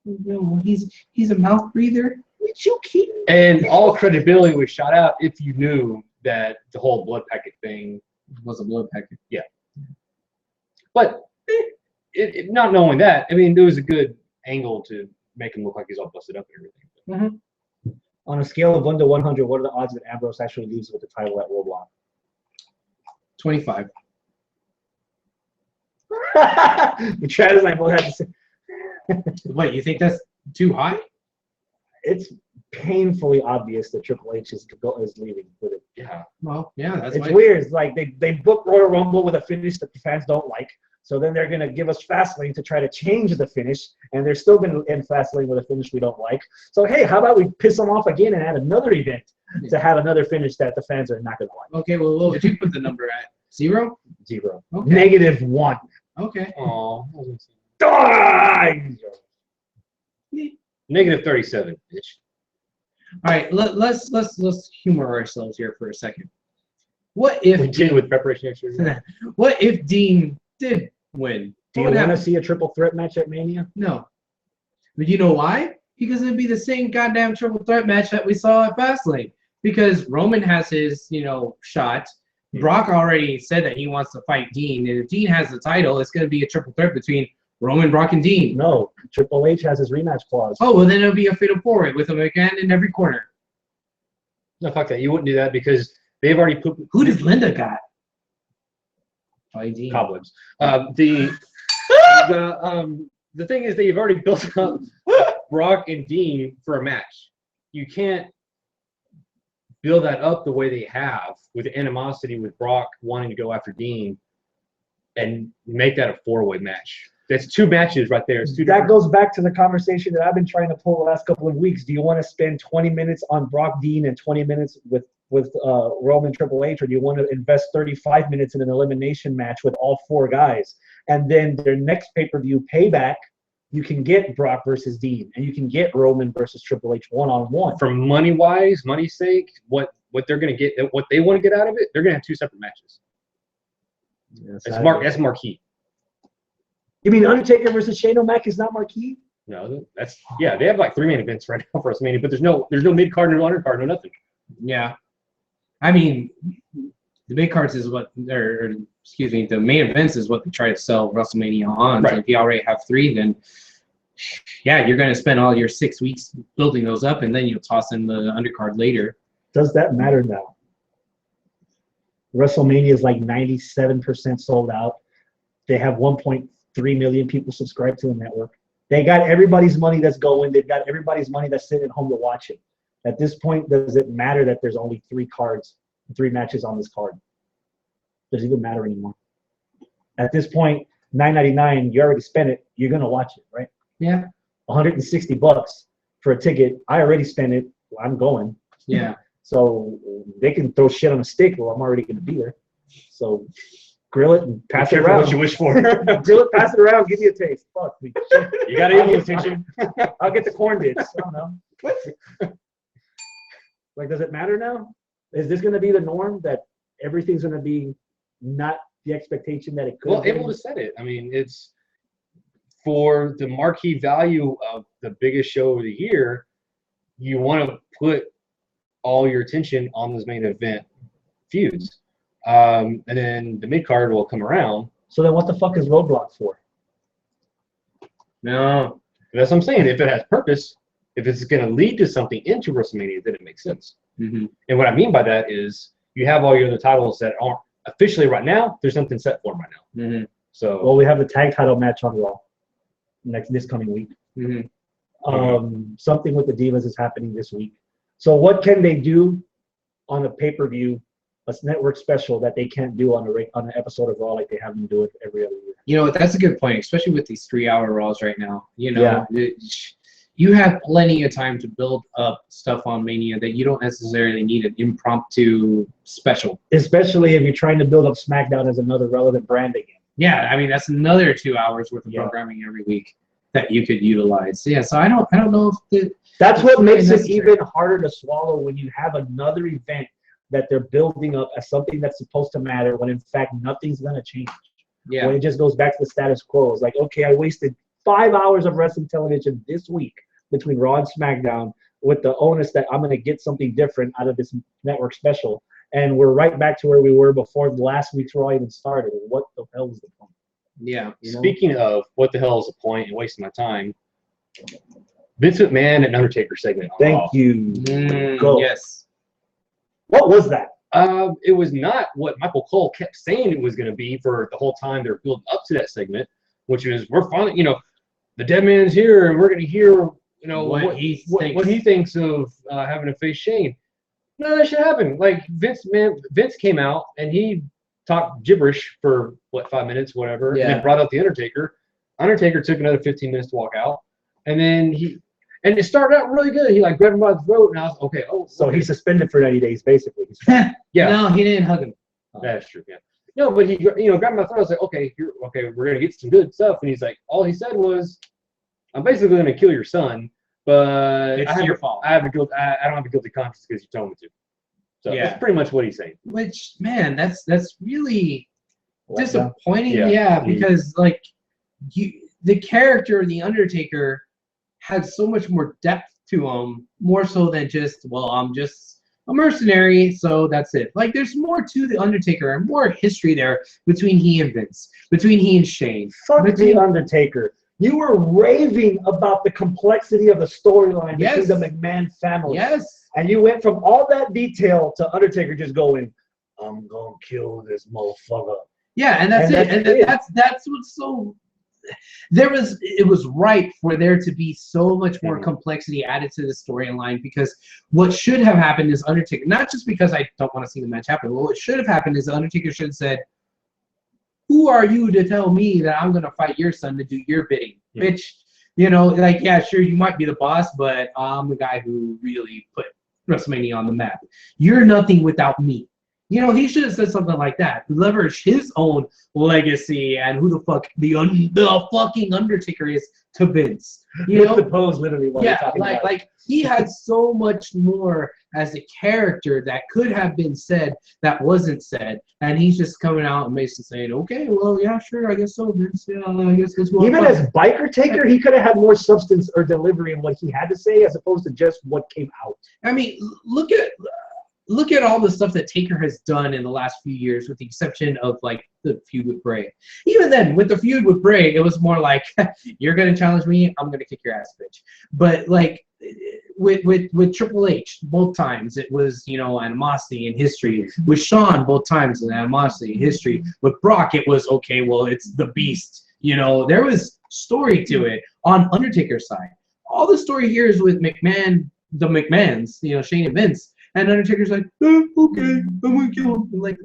no, he's a mouth breather. Did you keep? and all credibility was shot out if you knew that the whole blood packet thing. Was a blood packet. But not knowing that, I mean, there was a good angle to make him look like he's all busted up and everything. On a scale of 1 to 100, what are the odds that Ambrose actually leaves with the title at Roadblock? 25. Chad is like, we'll have to say. Wait, you think that's too high? It's painfully obvious that Triple H is leaving with it. Yeah. Well, yeah, that's It's why. weird. It's like they book Royal Rumble with a finish that the fans don't like. So then they're going to give us Fastlane to try to change the finish, and they're still going to end Fastlane with a finish we don't like. So, hey, how about we piss them off again and add another event to have another finish that the fans are not going to like? Okay, well, what would you put the number at? 0? 0. Okay. -1. Okay. Oh. Die! -37, bitch. All right, let's humor ourselves here for a second. What if We did with preparation extra. what if Dean did win? Do What you would want to happen? see a triple threat match at Mania? No. But you know why? Because it'd be the same goddamn triple threat match that we saw at Fastlane. Because Roman has his, shot. Brock already said that he wants to fight Dean, and if Dean has the title, it's going to be a triple threat between Roman, Brock, and Dean. No. Triple H has his rematch clause. Oh, well, then it'll be a fatal 4-way with a McMahon in every corner. No, fuck that. You wouldn't do that because they've already put Who does Linda got? Fight Dean. cobwebs. The thing is that you've already built up Brock and Dean for a match. You can't build that up the way they have with the animosity with Brock wanting to go after Dean and make that a 4-way match. That's 2 matches right there. It's 2 That goes back to the conversation that I've been trying to pull the last couple of weeks. Do you want to spend 20 minutes on Brock Dean and 20 minutes with Roman Triple H, or do you want to invest 35 minutes in an elimination match with all 4 guys? And then their next pay-per-view Payback, you can get Brock versus Dean, and you can get Roman versus Triple H one-on-one. For money-wise, money's sake, what they're going to get, what they want to get out of it, they're going to have 2 separate matches. That's marquee. You mean Undertaker versus Shane O'Mac is not marquee? No, they have like 3 main events right now for WrestleMania, but there's no mid-card, no undercard, no nothing. Yeah. I mean, the mid cards is what, the main events is what they try to sell WrestleMania on. Right. So if you already have 3, then yeah, you're going to spend all your 6 weeks building those up, and then you'll toss in the undercard later. Does that matter now? WrestleMania is like 97% sold out. They have 1.3 million people subscribed to the network. They got everybody's money that's going. They've got everybody's money that's sitting at home to watch it. At this point, does it matter that there's only 3 matches on this card? Does it even matter anymore? At this point, $9.99, you already spent it. You're gonna watch it, right? Yeah. $160 for a ticket. I already spent it. I'm going. Yeah. So they can throw shit on a stick. Well, I'm already gonna be there. So grill it and pass it around. What you wish for. Grill it, pass it around, give me a taste. Fuck me. You got to eat attention. I'll get the corn bits. I don't know. Like, does it matter now? Is this going to be the norm that everything's going to be not the expectation that it could? Well, able to set it. I mean, it's for the marquee value of the biggest show of the year. You want to put all your attention on those main event feuds, and then the mid card will come around. So then, what the fuck is Roadblock for? No, that's what I'm saying. If it has purpose, if it's going to lead to something into WrestleMania, then it makes sense. Mm-hmm. And what I mean by that is you have all your other titles that aren't officially right now. There's nothing set for them right now. Mm-hmm. So Well, we have the tag title match on Raw this coming week. Mm-hmm. Something with the Divas is happening this week. So what can they do on a pay-per-view, a network special, that they can't do on an episode of Raw like they have them do it every other year? You know, that's a good point, especially with these 3-hour Raws right now. You know, Yeah. You have plenty of time to build up stuff on Mania that you don't necessarily need an impromptu special. Especially if you're trying to build up SmackDown as another relevant brand again. Yeah, I mean, that's another 2 hours worth of programming every week that you could utilize. Yeah, so I don't know if That's what makes it necessary. even harder to swallow when you have another event that they're building up as something that's supposed to matter when in fact nothing's going to change. Yeah. When it just goes back to the status quo. It's like, okay, I wasted 5 hours of wrestling television this week between Raw and SmackDown with the onus that I'm going to get something different out of this network special. And we're right back to where we were before last week's Raw even started. What the hell is the point? Yeah. You know? speaking of what the hell is the point and wasting my time, Vince McMahon and Undertaker segment. on Raw. Thank you. Go. Yes. What was that? It was not what Michael Cole kept saying it was going to be for the whole time they're building up to that segment, which is we're finally, the dead man's here and we're going to hear, what he thinks of having to face Shane. No, that should happen. Like Vince came out and he talked gibberish for 5 minutes, whatever, and then brought up the Undertaker. Undertaker took another 15 minutes to walk out, and then it started out really good. He grabbed him by the throat, and I was okay. Oh, So he's suspended for 90 days, basically. yeah, No, he didn't hug him. that's true. Yeah, no, but he grabbed him by the throat. I was like, okay, we're gonna get some good stuff, and he's like, all he said was, I'm basically gonna kill your son, but It's your fault. I don't have a guilty conscience because you told me to. So that's pretty much what he's saying. Which, man, that's really Well, disappointing. Yeah. Yeah, because the character, the Undertaker, had so much more depth to him, more so than just, I'm just a mercenary, so that's it. There's more to the Undertaker and more history there between he and Vince, between he and Shane. Fuck the Undertaker. You were raving about the complexity of the storyline between the McMahon family. Yes. And you went from all that detail to Undertaker just going, I'm going to kill this motherfucker. Yeah, and that's it. And that's what's so... It was right for there to be so much more complexity added to the storyline, because what should have happened is Undertaker, not just because I don't want to see the match happen, what should have happened is the Undertaker should have said, who are you to tell me that I'm gonna fight your son to do your bidding, Yeah. bitch? You know, like, yeah, sure, you might be the boss, but I'm the guy who really put WrestleMania on the map. You're nothing without me. You know, he should have said something like that. Leverage his own legacy and who the fuck the fucking Undertaker is to Vince. You With know, the pose, literally, while you're yeah, talking about it. like he had so much more as a character that could have been said that wasn't said, and he's just coming out and basically saying, "Okay, well, yeah, sure, I guess so, Vince. Yeah, I guess that's what." Even as Biker Taker, he could have had more substance or delivery in what he had to say as opposed to just what came out. I mean, look at all the stuff that Taker has done in the last few years, with the exception of like the feud with Bray. Even then, with the feud with Bray, it was more like, "You're gonna challenge me, I'm gonna kick your ass, bitch." But like with Triple H, both times it was, you know, animosity in history. With Shawn, both times an animosity in history. With Brock, it was okay. Well, it's the Beast. You know, there was story to it on Undertaker's side. All the story here is with McMahon, the McMahons, you know, Shane and Vince. And Undertaker's like, okay, I'm gonna kill him. I'm like,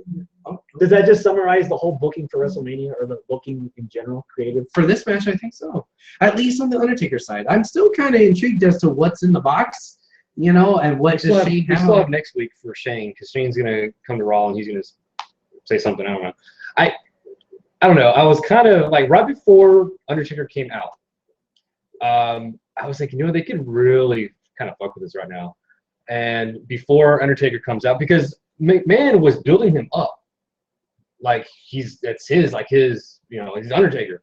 oh. Does that just summarize the whole booking for WrestleMania or the booking in general, creative? For this match, I think so. At least on the Undertaker side, I'm still kind of intrigued as to what's in the box, you know, and what does Shane We have. still have next week for Shane, because Shane's gonna come to Raw and he's gonna say something. I don't know. I don't know. I was kind of like right before Undertaker came out. I was thinking, you know, they could really kind of fuck with this right now. And before Undertaker comes out, because McMahon was building him up, like that's his, you know, he's Undertaker.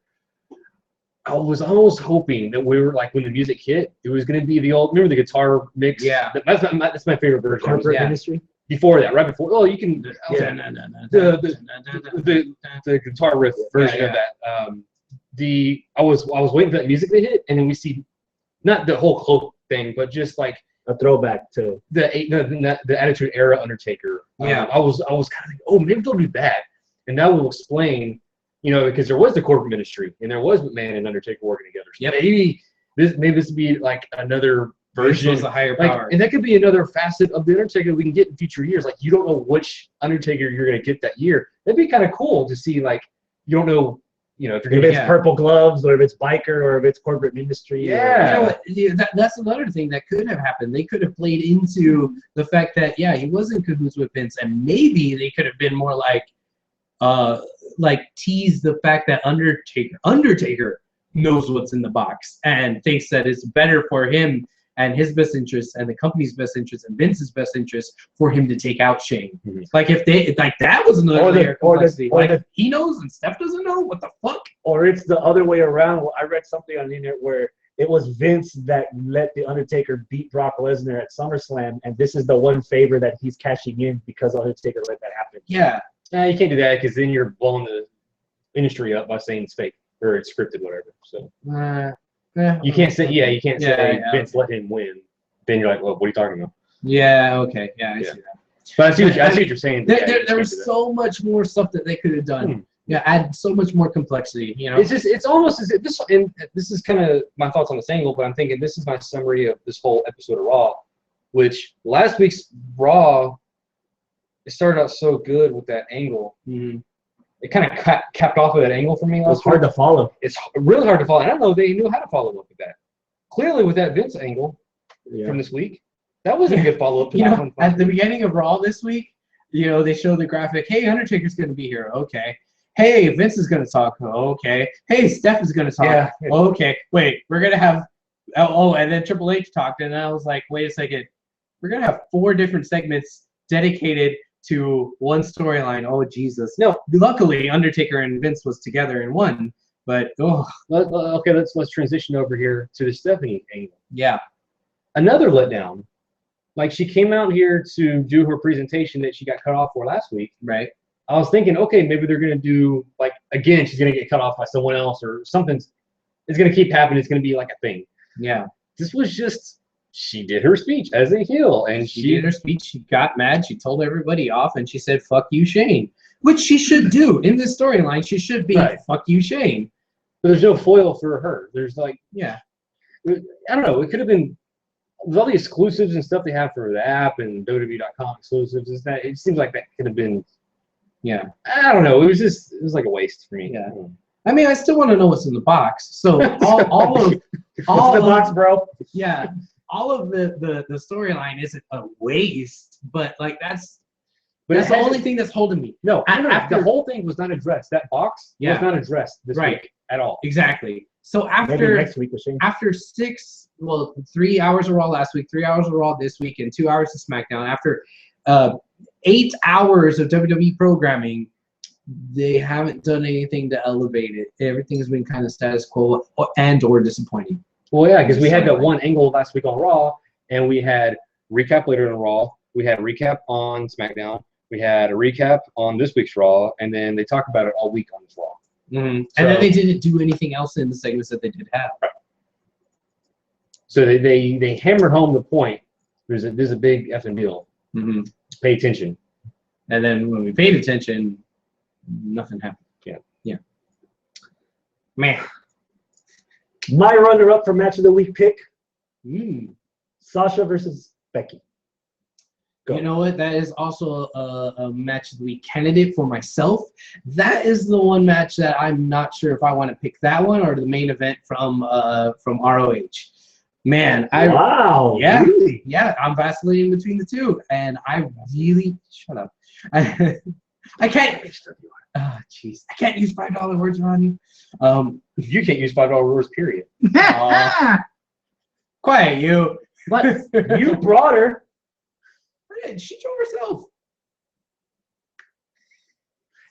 I was almost hoping that we were like, when the music hit, it was going to be the old, remember the guitar mix? Yeah. That's my favorite version. Corporate Yeah. industry? Before that, right before. Oh, you can the guitar riff version of that. I was waiting for that music to hit, and then we see not the whole cloak thing, but just like A throwback to the Attitude Era Undertaker. Yeah. I was kind of like, oh, maybe they'll do that, and that will explain, you know, because there was the corporate ministry and there was McMahon and Undertaker working together. So Yep. maybe this would be like another version, Vince was a higher like, power. and that could be another facet of the Undertaker we can get in future years. Like, you don't know which Undertaker you're going to get that year. That'd be kind of cool to see. Like, you don't know, you know, if you're if going it's to purple gloves or if it's biker or if it's corporate ministry. Yeah. You know what? Yeah, that's another thing that could have happened. They could have played into the fact that, yeah, he was in cahoots with Vince, and maybe they could have been more like tease the fact that Undertaker knows what's in the box and thinks that it's better for him and his best interest and the company's best interest and Vince's best interest for him to take out Shane. Mhm. Like, if they, like, that was another layer of complexity. or Like, the- he knows and Steph doesn't know? What the fuck? Or it's the other way around. I read something on the internet where it was Vince that let the Undertaker beat Brock Lesnar at SummerSlam, and this is the one favor that he's cashing in because Undertaker let that happen. Yeah. Nah, you can't do that, because then you're blowing the industry up by saying it's fake or it's scripted, whatever. So you can't say, you can't say Vince let him win. Then you're like, well, what are you talking about? Yeah, okay. Yeah, I Yeah. see that. But I see what you're saying. There, Yeah, there, you there can't was do that. so much more stuff that they could have done. Hmm. Yeah, add so much more complexity, you know? It's almost as if this, and this is kind of my thoughts on this angle, but I'm thinking this is my summary of this whole episode of Raw, which last week's Raw, it started out so good with that angle. Mhm. It kind of capped off of that angle for me It was last hard week. to follow. It's really hard to follow. I don't know if they knew how to follow up with that. Clearly, with that Vince angle from this week, that wasn't a good follow up to You that know, one. at the beginning of Raw this week, you know, they showed the graphic, hey, Undertaker's going to be here. Okay. Hey, Vince is going to talk. Okay. Hey, Steph is going to talk. Yeah. Okay. Wait, we're going to have, and then Triple H talked, and I was like, wait a second. We're going to have 4 different segments dedicated to one storyline. Oh, Jesus. No. Luckily, Undertaker and Vince was together in one, but, Okay, let's transition over here to the Stephanie angle. yeah. Another letdown. Like, she came out here to do her presentation that she got cut off for last week. Right. I was thinking, okay, maybe they're going to do, like, again, she's going to get cut off by someone else or something's it's going to keep happening. It's going to be like a thing. Yeah. This was just, she did her speech as a heel. And She did her speech. She got mad. She told everybody off, and she said, fuck you, Shane. Which she should do. In this storyline, she should be, Right. fuck you, Shane. But there's no foil for her. There's like, Yeah. I don't know. It could have been, with all the exclusives and stuff they have for the app and WWE.com exclusives, it seems like that could have been Yeah. I don't know. It was like a waste for me. Yeah. I mean, I still want to know what's in the box. So all of What's in the box, bro? yeah, all of the storyline isn't a waste, but like that's the only thing that's holding me. No, After the whole thing was not addressed. That box was not addressed this week at all. Exactly. So Maybe next week we'll change. after 3 hours of Raw last week, 3 hours of Raw this week, and 2 hours of SmackDown, after 8 hours of WWE programming, they haven't done anything to elevate it. Everything's been kind of status quo or disappointing. Well, yeah, because we had that one angle last week on Raw, and we had recap later on Raw. We had a recap on SmackDown. We had a recap on this week's Raw, and then they talk about it all week on this Raw. Mm-hmm. And then they didn't do anything else in the segments that they did have. So they hammered home the point. There's a big effing deal. Mm-hmm. Pay attention. And then when we paid attention, nothing happened. Yeah. Man. My runner-up for match of the week pick: Sasha versus Becky. Go. You know what? That is also a match of the week candidate for myself. That is the one match that I'm not sure if I want to pick that one or the main event from ROH. Man, Really? Yeah, I'm vacillating between the two, and I really shut up. I can't. Oh, jeez, I can't use $5 words around you. You can't use $5 words, period. Quiet, you. But you brought her. She drove herself.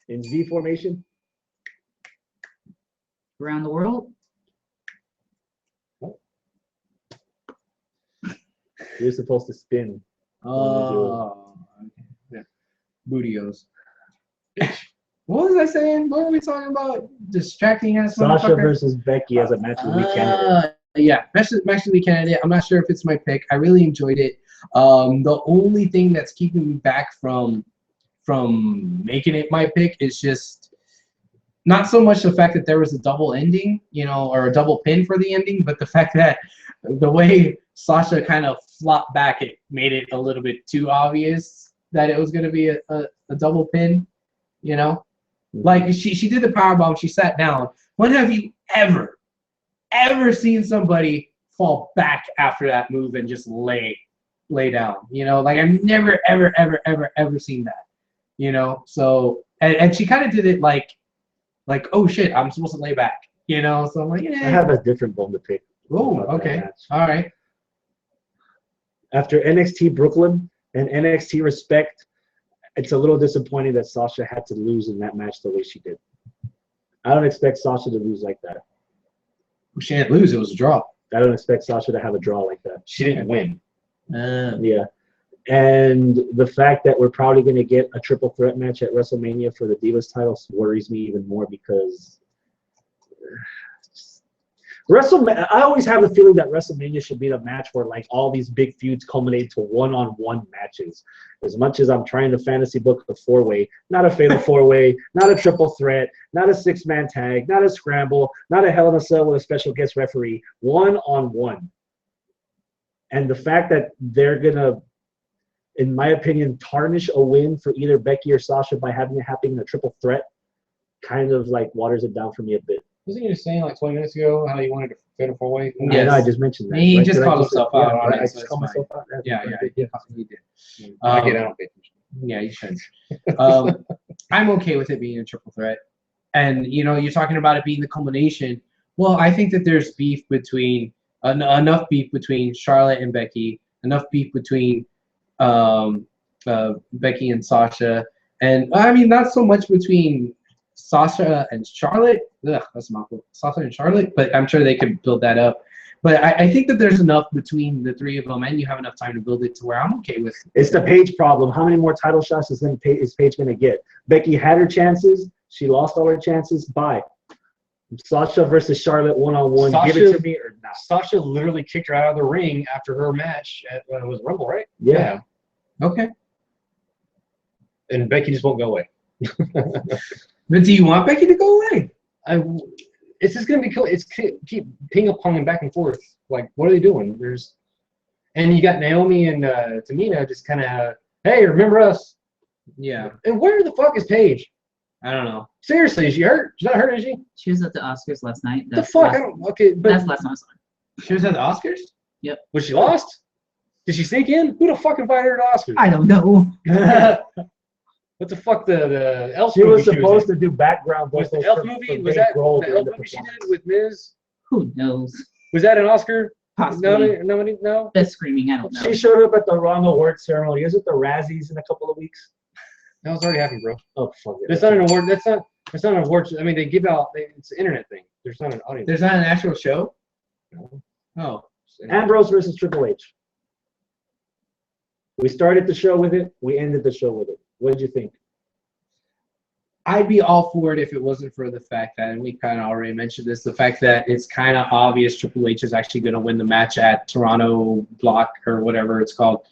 In Z formation. Around the world. You're supposed to spin. Oh, okay. Yeah. Bootios. What was I saying? What were we talking about? Distracting ass Sasha versus Becky as a match of the week candidate. Yeah, match of the week candidate. I'm not sure if it's my pick. I really enjoyed it. The only thing that's keeping me back from making it my pick is just not so much the fact that there was a double ending, or a double pin for the ending, but the fact that the way Sasha kind of flopped back, it made it a little bit too obvious that it was going to be a double pin, Like she did the powerbomb, she sat down. When have you ever seen somebody fall back after that move and just lay down? Like I've never ever seen that. So and she kind of did it like oh shit, I'm supposed to lay back. So I'm like, yeah. I have a different bone to pick. Oh, okay. All right. After NXT Brooklyn and NXT Respect, it's a little disappointing that Sasha had to lose in that match the way she did. I don't expect Sasha to lose like that. She didn't lose. It was a draw. I don't expect Sasha to have a draw like that. She didn't win. Yeah. And the fact that we're probably going to get a triple threat match at WrestleMania for the Divas title worries me even more because WrestleMania, I always have the feeling that WrestleMania should be the match where like all these big feuds culminate to one-on-one matches. As much as I'm trying to fantasy book a four-way, not a fatal four-way, not a triple threat, not a six-man tag, not a scramble, not a Hell in a Cell with a special guest referee, one-on-one. And the fact that they're going to, in my opinion, tarnish a win for either Becky or Sasha by having it happen in a triple threat kind of like waters it down for me a bit. Wasn't you just saying like 20 minutes ago how you wanted to fit a four-way? Yeah, no, I just mentioned that. He right? just Did I called himself out on it. I So just it's called fine. myself out. Yeah, he did. I don't pay attention. Yeah, you should. I'm okay with it being a triple threat. And, you're talking about it being the culmination. Well, I think that there's beef between, enough beef between Charlotte and Becky, enough beef between Becky and Sasha. And, I mean, not so much between Sasha and Charlotte. Ugh, that's mouthful. Sasha and Charlotte, but I'm sure they could build that up. But I think that there's enough between the three of them, and you have enough time to build it to where I'm okay with it. It's the Paige problem. How many more title shots is Paige going to get? Becky had her chances. She lost all her chances. Bye. Sasha versus Charlotte one-on-one. Give it to me or not. Sasha literally kicked her out of the ring after her match at it was Rumble, right? Yeah. Okay. And Becky just won't go away. But do you want Becky to go away? It's just gonna be cool. It's keep ping-ponging back and forth. Like, what are they doing? And you got Naomi and Tamina just kind of, hey, remember us? Yeah, And where the fuck is Paige? I don't know. Seriously, is she hurt? She's not hurt, is she? She was at the Oscars last night. What the fuck? I don't. Okay, but That's the last time I saw her. She was at the Oscars. was she lost? Did she sneak in? Who the fuck invited her to Oscars? I don't know. What the fuck? The Elf She movie was supposed to do background Was vocals. the Elf for movie? Dave Was that Grohl the during Elf the movie she performance. did with Miz? Who knows? Was that an Oscar? Possibly. No. That's screaming. I don't know. She showed up at the Ron Award ceremony. Is it the Razzies in a couple of weeks? That was already happened, bro. Oh, fuck it. That's not an award. That's not an award. I mean, they give out. It's an internet thing. There's not an audience. There's not an actual show. No. Oh, Ambrose versus Triple H. We started the show with it. We ended the show with it. What did you think? I'd be all for it if it wasn't for the fact that, and we kind of already mentioned this, the fact that it's kind of obvious Triple H is actually going to win the match at Toronto Block or whatever it's called.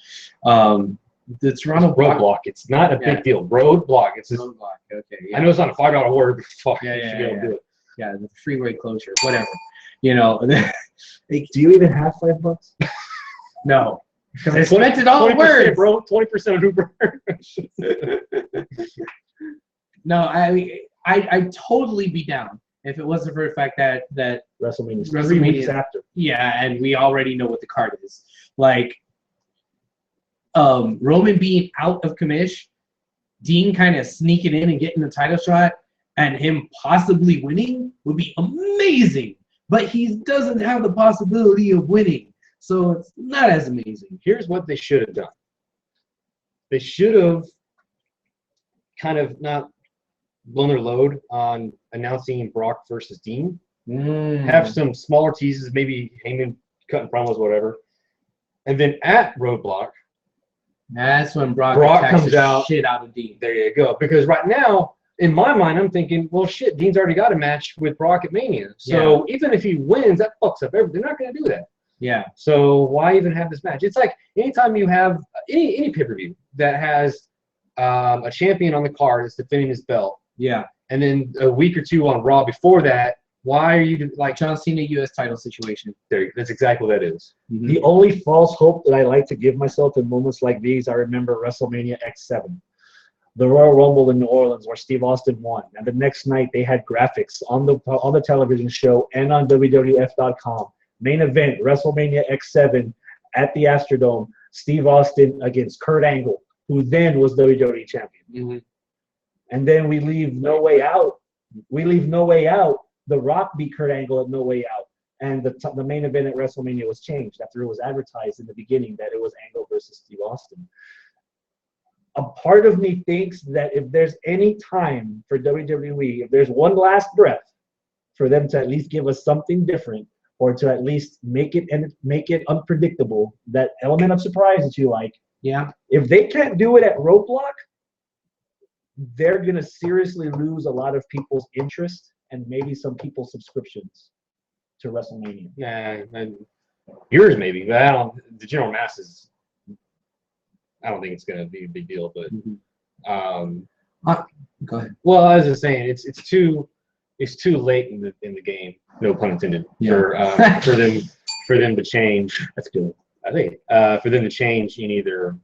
The Toronto Roadblock. It's not a big deal. Roadblock. It's just, Block. Okay. I know it's not a $5 word, but fuck, Yeah, you yeah, should be able to do it. Yeah, the freeway closure, whatever. You know, Do you even have $5? no. Because I spent it all in 20%, words. bro. 20% of Uber. No, I'd totally be down if it wasn't for the fact that WrestleMania. 3 WrestleMania. weeks after. yeah, and we already know what the card is. Like, Roman being out of commish, Dean kind of sneaking in and getting the title shot, and him possibly winning would be amazing. But he doesn't have the possibility of winning, so it's not as amazing. Here's what they should have done. They should have kind of not blown their load on announcing Brock versus Dean. Have some smaller teases, maybe Heyman cutting promos, whatever. And then at Roadblock, That's when Brock comes attacks the out. shit out of Dean. there you go. Because right now, in my mind, I'm thinking, well, shit, Dean's already got a match with Brock at Mania. So even if he wins, that fucks up everything. They're not going to do that. Yeah. So why even have this match? It's like anytime you have any pay-per-view that has a champion on the card that's defending his belt, Yeah. and then a week or two on Raw before that, why are you like John Cena U.S. title situation. there? That's exactly what that is. The only false hope that I like to give myself in moments like these, I remember WrestleMania X7. The Royal Rumble in New Orleans where Steve Austin won. And the next night they had graphics on the television show and on WWF.com. Main event, WrestleMania X7 at the Astrodome. Steve Austin against Kurt Angle, who then was WWE champion. And then we leave No Way Out. The Rock beat Kurt Angle at No Way Out. And the main event at WrestleMania was changed after it was advertised in the beginning that it was Angle versus Steve Austin. A part of me thinks that if there's any time for WWE, if there's one last breath for them to at least give us something different, or to at least make it unpredictable, that element of surprise that you like. Yeah. If they can't do it at Roadblock, they're gonna seriously lose a lot of people's interest and maybe some people's subscriptions to WrestleMania. Yeah, yours maybe, but I don't. The general masses, I don't think it's gonna be a big deal. But Go ahead. well, I was just saying, it's too late in the game. No pun intended. Yeah. For them to change. That's good. I think for them to change in either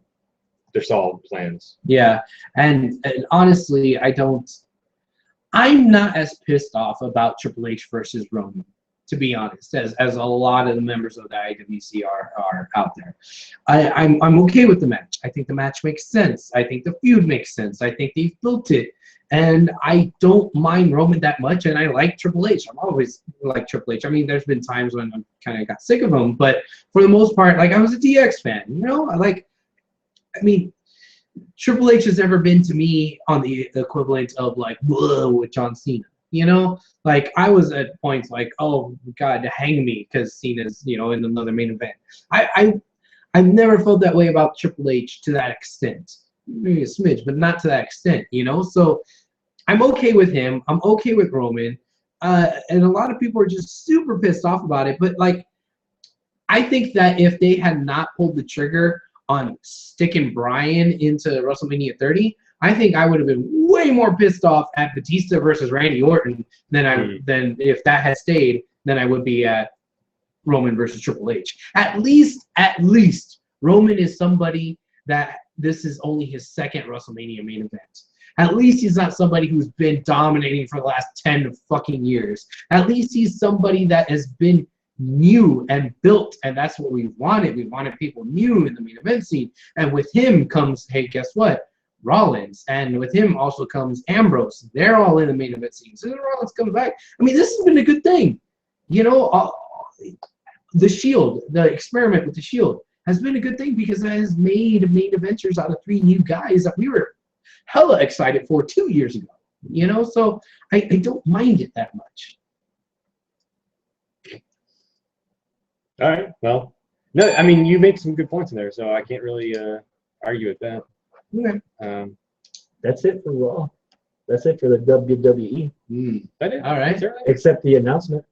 their solid plans. Yeah, and honestly, I'm not as pissed off about Triple H versus Roman, to be honest, as a lot of the members of the IWC are out there. I'm okay with the match. I think the match makes sense. I think the feud makes sense. I think they've built it. And I don't mind Roman that much, and I like Triple H. I've always liked Triple H. I mean, there's been times when I kind of got sick of him, but for the most part, like, I was a DX fan, you know? Triple H has never been to me on the equivalent of, like, with John Cena, you know? Like, I was at points like, oh, God, hang me, because Cena's, you know, in another main event. I've never felt that way about Triple H to that extent. Maybe a smidge, but not to that extent, you know? So I'm okay with him. I'm okay with Roman. And a lot of people are just super pissed off about it. But, like, I think that if they had not pulled the trigger on sticking Bryan into WrestleMania 30, I think I would have been way more pissed off at Batista versus Randy Orton than if that had stayed than I would be at Roman versus Triple H. At least Roman is somebody that this is only his second WrestleMania main event. At least he's not somebody who's been dominating for the last 10 fucking years. At least he's somebody that has been new and built, and that's what we wanted. We wanted people new in the main event scene. And with him comes, hey, guess what? Rollins. And with him also comes Ambrose. They're all in the main event scene. So then Rollins comes back. I mean, this has been a good thing. You know, the Shield, the experiment with the Shield has been a good thing because it has made main eventers out of 3 new guys that we were hella excited for 2 years ago. You know, so I don't mind it that much. All right. Well, no, I mean, you make some good points in there, so I can't really argue with that. Okay. That's it for Raw. That's it for the WWE. That is, All right. Except the announcement.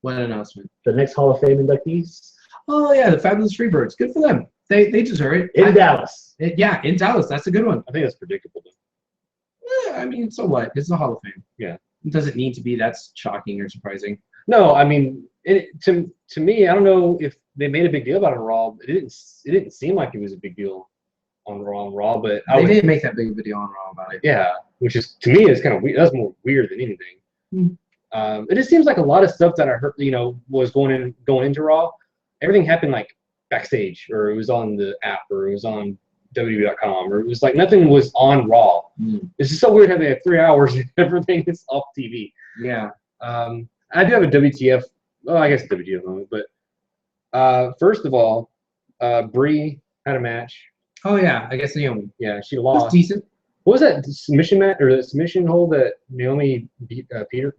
What announcement? The next Hall of Fame inductees Oh, yeah, the Fabulous Freebirds. Good for them. They deserve it. in Dallas. Yeah, in Dallas. That's a good one. I think that's predictable. Though. I mean, so what? It's the Hall of Fame. Yeah. It doesn't need to be that's shocking or surprising. No, I mean, to me, I don't know if they made a big deal about it on Raw. It didn't seem like it was a big deal on Raw, but They didn't make that big of a deal on Raw about it. Yeah, which is to me is kind of weird. That's more weird than anything. It just seems like a lot of stuff that I heard, was going into Raw. Everything happened like backstage, or it was on the app, or it was on WWE.com, or it was like nothing was on Raw. It's just so weird how they have 3 hours and everything is off TV. Yeah. I do have a WTF. Well, I guess a WTF moment, but first of all, Brie had a match. Oh, yeah. I guess Naomi. Yeah, she That's lost. decent. What was that submission match or the submission hold that Naomi beat Peter?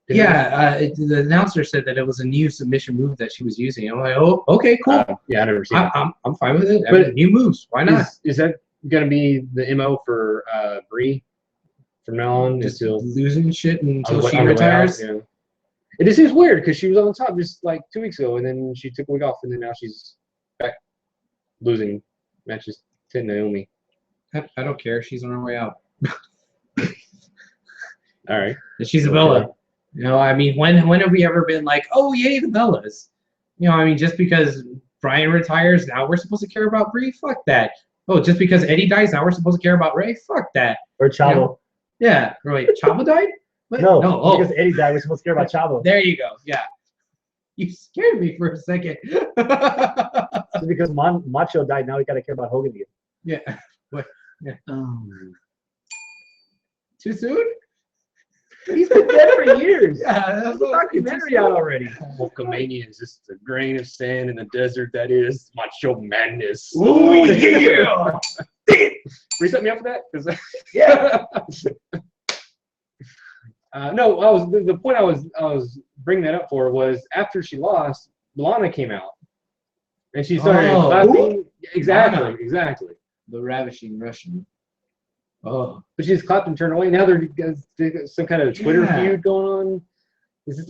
Yeah, the announcer said that it was a new submission move that she was using. I'm like, oh, okay, cool. Yeah, I never seen it. I'm fine with it. But New moves. Why not? Is that going to be the MO for Brie from now on? Just until losing shit until she on her way out? retires. Yeah. It just seems weird because she was on top just like 2 weeks ago, and then she took a week off, and then now she's back losing matches to Naomi. I don't care. She's on her way out. All right. She's a Bella. I mean, when have we ever been like, oh, yay, the Bellas? I mean, just because Brian retires, now we're supposed to care about Brie? Fuck that. Oh, just because Eddie dies, now we're supposed to care about Ray? Fuck that. Or Chavo. Yeah. Wait, Chavo died? What? No, Oh, because Eddie died, we're supposed to care about Chavo. there you go. Yeah. You scared me for a second. Just because Macho died, now we got to care about Hogan again. Yeah. What? Yeah. Too soon? He's been dead for years. Yeah, There's a documentary out already. Hulkamania is just a grain of sand in the desert that is Macho Madness. Ooh, yeah! Reset me up for that? 'Cause Yeah. No, the point I was bringing that up for was after she lost, Lana came out, and she started clapping. Exactly. The ravishing Russian. Oh. But she just clapped and turned away. Now they got some kind of Twitter feud going on.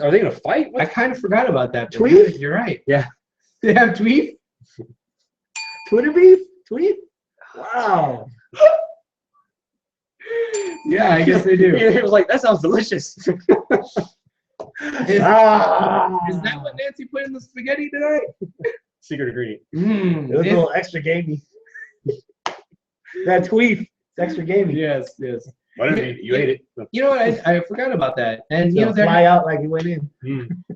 Are they gonna fight? I kind of forgot about that. Tweet? You're right. Yeah. They have tweet? Twitter beef? Tweet? Wow. Yeah, I guess they do. It was like, that sounds delicious. Is that what Nancy put in the spaghetti tonight? Secret ingredient. It was a little extra gamey. That tweet. It's extra gamey. Yes. Whatever, you ate it. You know what? I forgot about that. And So fly out like you went in.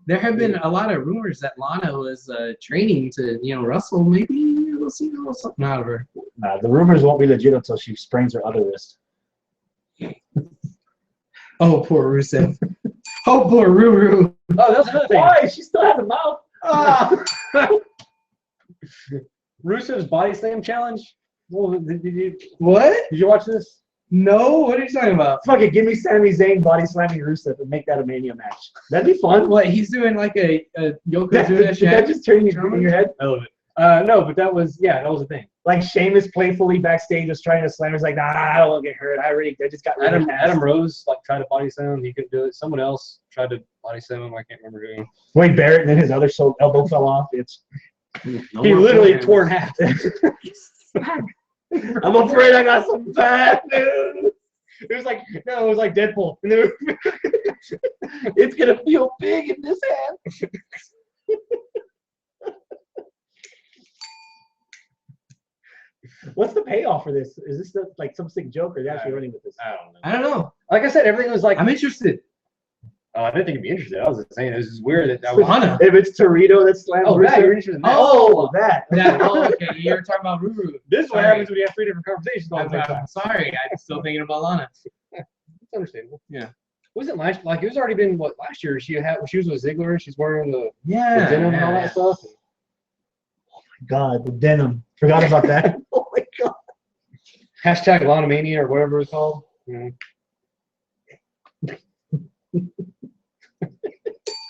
there have been a lot of rumors that Lana was training to, wrestle. Maybe we'll see something out of her. Nah, the rumors won't be legit until she sprains her other wrist. Oh, poor Rusev. Oh, poor Ruru. Oh, that's another thing. Why? She still has a mouth. Ah. Rusev's body slam challenge. Well, did you watch this? No, what are you talking about? Fuck it, give me Sami Zayn body slamming Rusev and make that a Mania match. That'd be fun. What, he's doing like a Yokozuna Did that just turn you in your head? I love it. No, but that was a thing. Like Sheamus playfully backstage was trying to slam. He's like, nah, I don't want to get hurt. I just got Adam Rose tried to body slam him. He couldn't do it. Someone else tried to body slam him. I can't remember who. Wade Barrett, and then his other elbow fell off. He literally tore in half. I'm afraid I got some bad news. It was like Deadpool. It's gonna feel big in this hand. What's the payoff for this? Is this like some sick joke, or are they actually running with this? I don't know. I don't know. Like I said, everything was like. I'm interested. I didn't think you'd be interested. I was just saying this is weird that I Lana. If it's Torito that slams Oh, that Rusev- you're interested in that. Oh, that. Okay. You're talking about Ruru. This is what Sorry. happens when you have 3 different conversations all the same time. I'm sorry. I'm still thinking about Lana. It's understandable. Yeah. Wasn't last like it was already been what last year she was with Ziggler and she's wearing the Yeah. denim and all that stuff. God, the denim. Forgot about that. Oh my God. Hashtag Lana Mania or whatever it's called.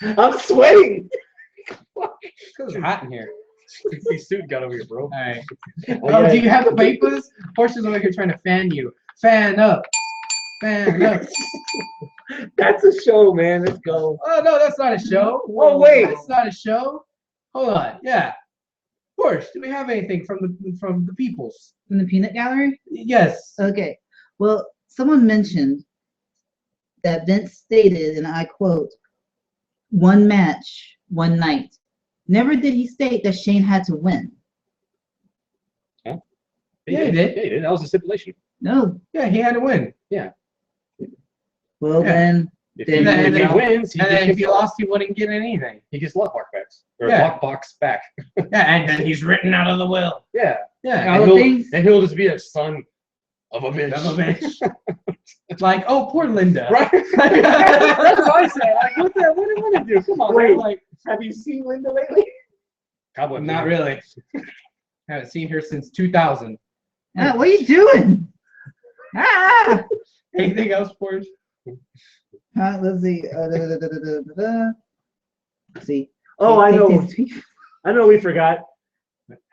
I'm sweating. It's hot in here. This suit got over here, bro. All right. Oh, Do you have the papers? Horses over here trying to fan you. Fan up. Fan up. That's a show, man. Let's go. Oh no, that's not a show. Oh, wait. That's not a show. Hold on. Yeah. Porsche, do we have anything from the peoples? From the peanut gallery? Yes. Okay. Well, someone mentioned that Vince stated, and I quote, "One match, one night." Never did he state that Shane had to win. Yeah, he did. Yeah, he did. That was the stipulation. No. Yeah, he had to win. Well, Yeah. then, If Then- he then- wins, he And then if gets he lost, he wouldn't get anything. he gets lockbox back. Or Yeah. lockbox back. Yeah, and then he's written out of the will. Yeah. Yeah. all And the he'll, things. and he'll just be a son of a bitch. Of a bitch. It's like, oh, poor Linda. Right? That's what I said. Like, what do you want to do? Come on. Wait. Man. Like, Have you seen Linda lately? Cowboy Not Bebop. really. Haven't seen her since 2000. What are you doing? Ah! Anything else, Porsche? Let's see. Let's see. Oh, I know. I know we forgot.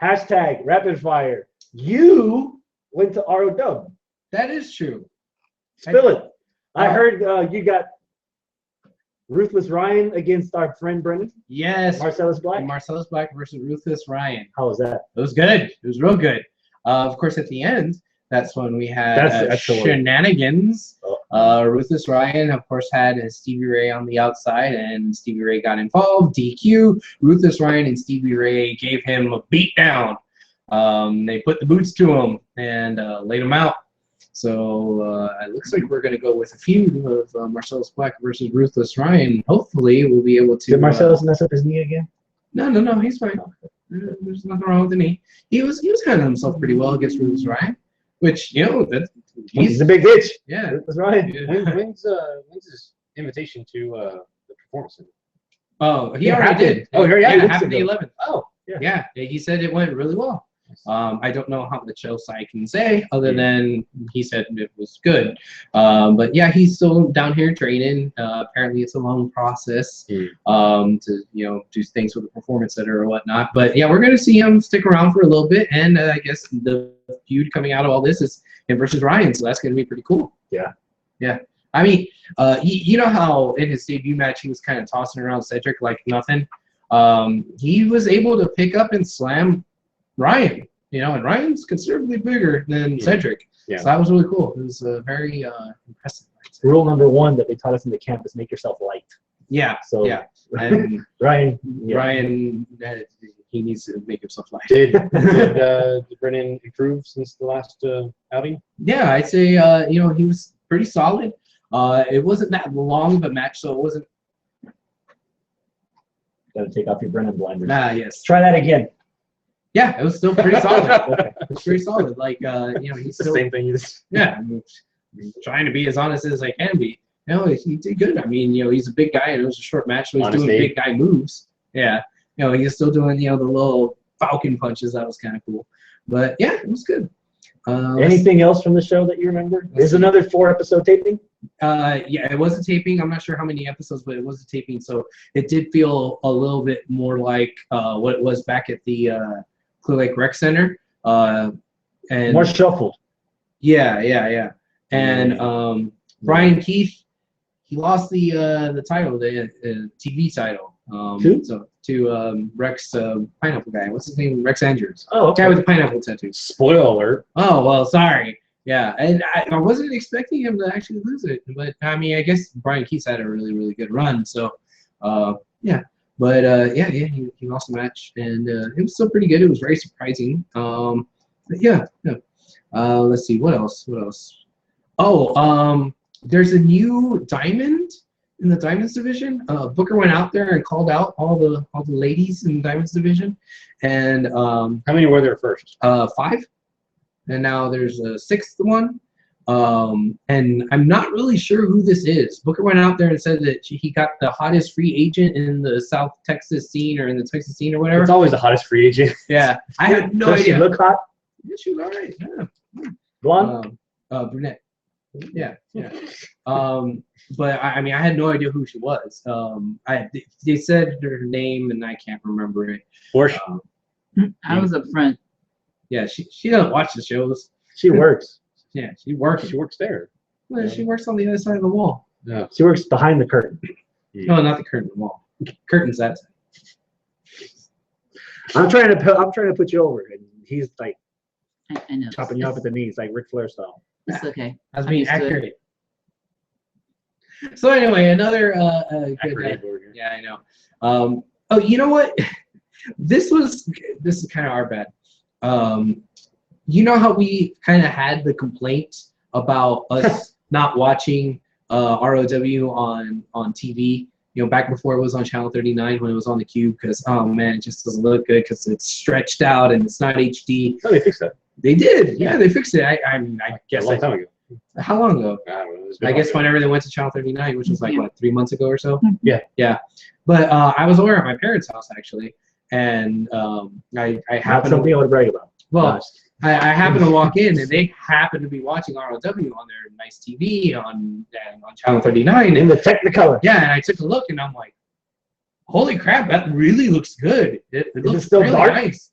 Hashtag rapid fire. You went to ROW. That is true. Spill it. I heard you got Ruthless Ryan against our friend Brendan. Yes. Marcellus Black. Marcellus Black versus Ruthless Ryan. How was that? It was good. It was real good. Of course, at the end, that's when we had That's the word. shenanigans. Oh. Ruthless Ryan, of course, had Stevie Ray on the outside, and Stevie Ray got involved. DQ. Ruthless Ryan and Stevie Ray gave him a beat down. They put the boots to him and laid him out. So it looks like we're going to go with a feud of Marcellus Black versus Ruthless Ryan. Hopefully, we'll be able to. Did Marcellus mess up his knee again? No, he's fine. There's nothing wrong with the knee. He was handling himself pretty well against Ruthless Ryan, which He's a big bitch. yeah. Ruthless Ryan. When's his invitation to the performance center? Oh, he It already happened. did. Oh, he already happened. happened the Weeks 11th. Oh, Yeah, he said it went really well. I don't know how much else I can say other than he said it was good. But yeah, he's still down here training. Apparently, it's a long process to do things with the performance center or whatnot. But yeah, we're gonna see him stick around for a little bit, and I guess the feud coming out of all this is him versus Ryan, so that's gonna be pretty cool. Yeah. I mean, you know how in his debut match he was kind of tossing around Cedric like nothing. He was able to pick up and slam Ryan, and Ryan's considerably bigger than Cedric. Yeah. So that was really cool. It was very impressive. Rule number 1 that they taught us in the camp is make yourself light. Yeah. So Yeah. And Ryan. Yeah. Ryan, he needs to make himself light. did Brennan improve since the last outing? Yeah, I'd say he was pretty solid. It wasn't that long of a match, so it wasn't. Got to take off your Brennan blinders. Yes. Try that again. Yeah, it was still pretty solid. It was pretty solid. Like he's It's the still same thing. You just yeah. I'm trying to be as honest as I can be. He did good. I mean, he's a big guy, and it was a short match, so he's Honest doing Abe. big guy moves. Yeah. He's still doing the little falcon punches. That was kind of cool. But yeah, it was good. Anything else from the show that you remember? There's another 4-episode taping. Yeah, it was a taping. I'm not sure how many episodes, but it was a taping. So it did feel a little bit more like what it was back at the Clear Lake Rec Center. And More shuffled. yeah. And Brian Keith, he lost the title, the TV title. To Rex Pineapple guy. What's his name? Rex Andrews. Oh, Guy with the pineapple tattoo. spoiler alert. Oh, well, sorry. Yeah, and I wasn't expecting him to actually lose it, but I mean, I guess Brian Keith had a really, really good run. So, yeah. But he lost the match, and it was still pretty good. It was very surprising. Yeah. Let's see. What else? Oh, there's a new diamond in the Diamonds division. Booker went out there and called out all the ladies in the Diamonds division, and How many were there first? 5, and now there's a 6th one. And I'm not really sure who this is. Booker went out there and said that he got the hottest free agent in the South Texas scene or in the Texas scene or whatever. It's always the hottest free agent. Yeah, I had no Does she idea. look hot? Yeah, she was all right. Yeah. Blonde? Brunette. Yeah. But I mean, I had no idea who she was. They said her name and I can't remember it. Porsche. I was up front. Yeah, she doesn't watch the shows. She works. Yeah, she works. She works there. Well, she works on the other side of the wall. Yeah. She works behind the curtain. No, not the curtain, the wall. Curtain's that side. I'm trying to put you over, and he's like I know. chopping you up at the knees, like Ric Flair style. It's okay. I was I'm being used to it. accurate. So anyway, another good. Accurate over here. Yeah, I know. Oh, you know what? This is kind of our bad. You know how we kind of had the complaint about us not watching ROW on TV, you know, back before it was on Channel 39 when it was on the Cube, because oh man, it just doesn't look good because it's stretched out and it's not HD. No, they fixed that. They did, yeah, they fixed it. I mean, I guess A long time ago. how long ago? I don't know. It's been I a guess while. whenever they went to Channel 39, which was like what 3 months ago or so. Yeah. But I was over at my parents' house actually, and I Not happened something to, I would brag about. well, I happened to walk in and they happened to be watching ROW on their nice TV on Channel 39. In And the Technicolor. yeah, and I took a look and I'm like, holy crap, that really looks good. It Is looks it still really dark? nice.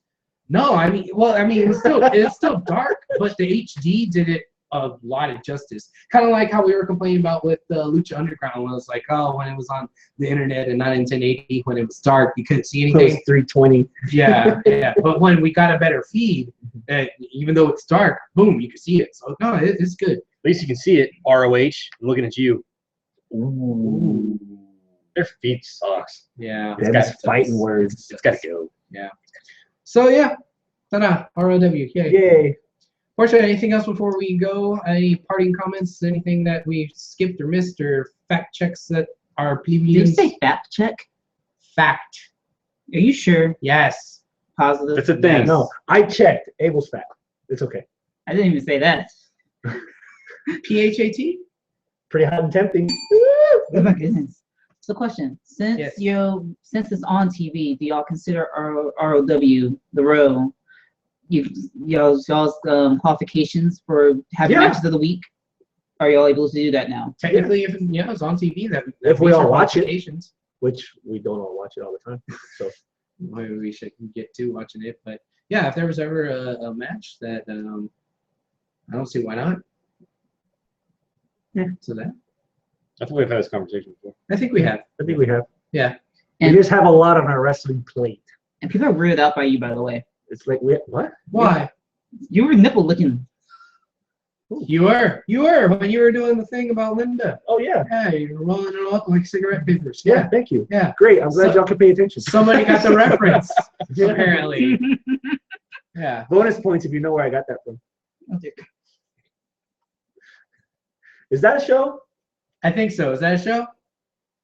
No, I mean, it's still dark, but the HD did it a lot of justice. Kind of like how we were complaining about with Lucha Underground when it was like, oh, when it was on the internet and not in 1080, when it was dark, you couldn't see It was anything. 320. Yeah. But when we got a better feed, even though it's dark, boom, you can see it. So no, it's good. At least you can see it. ROH. I'm looking at you. Ooh. Their feet sucks. Yeah. Them got- fighting words. It's got to go. So yeah, ta-da, ROW. Yay. Yay. Portia, anything else before we go? Any parting comments? Anything that we skipped or missed or fact checks that are Did you plebeians? say fact check? Fact. Are you sure? Yes. Positive? That's a thing. No, I checked. Abel's fat. It's okay. I didn't even say that. PHAT? Pretty hot and tempting. Oh my goodness. So question, since Yes. since it's on TV, do y'all consider ROW the row y'all's qualifications for having Yeah. matches of the week? Are y'all able to do that now? Technically, if it's on TV, that If we meets all our watch it. qualifications. Which we don't all watch it all the time. So Maybe we should get to watching it. But yeah, if there was ever a match that I don't see why not. Yeah. So that I think we've had this conversation before. I think we have. I think we have. Yeah. And- We just have a lot on our wrestling plate. And people are weirded out by you, by the way. It's like what? Why? You were nipple licking. You were when you were doing the thing about Linda. Oh yeah. Yeah, you were rolling it up like cigarette papers. Yeah, thank you. Yeah. Great. I'm glad So- y'all can pay attention. Somebody got the reference, apparently. Yeah. Bonus points if you know where I got that from. Is that a show? I think so. Is that a show?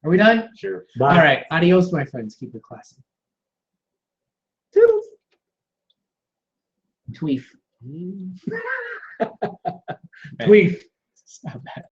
Are we done? Sure. Bye. All right. Adios, my friends. Keep it classy. Toodles. Tweef. Tweef. Stop that.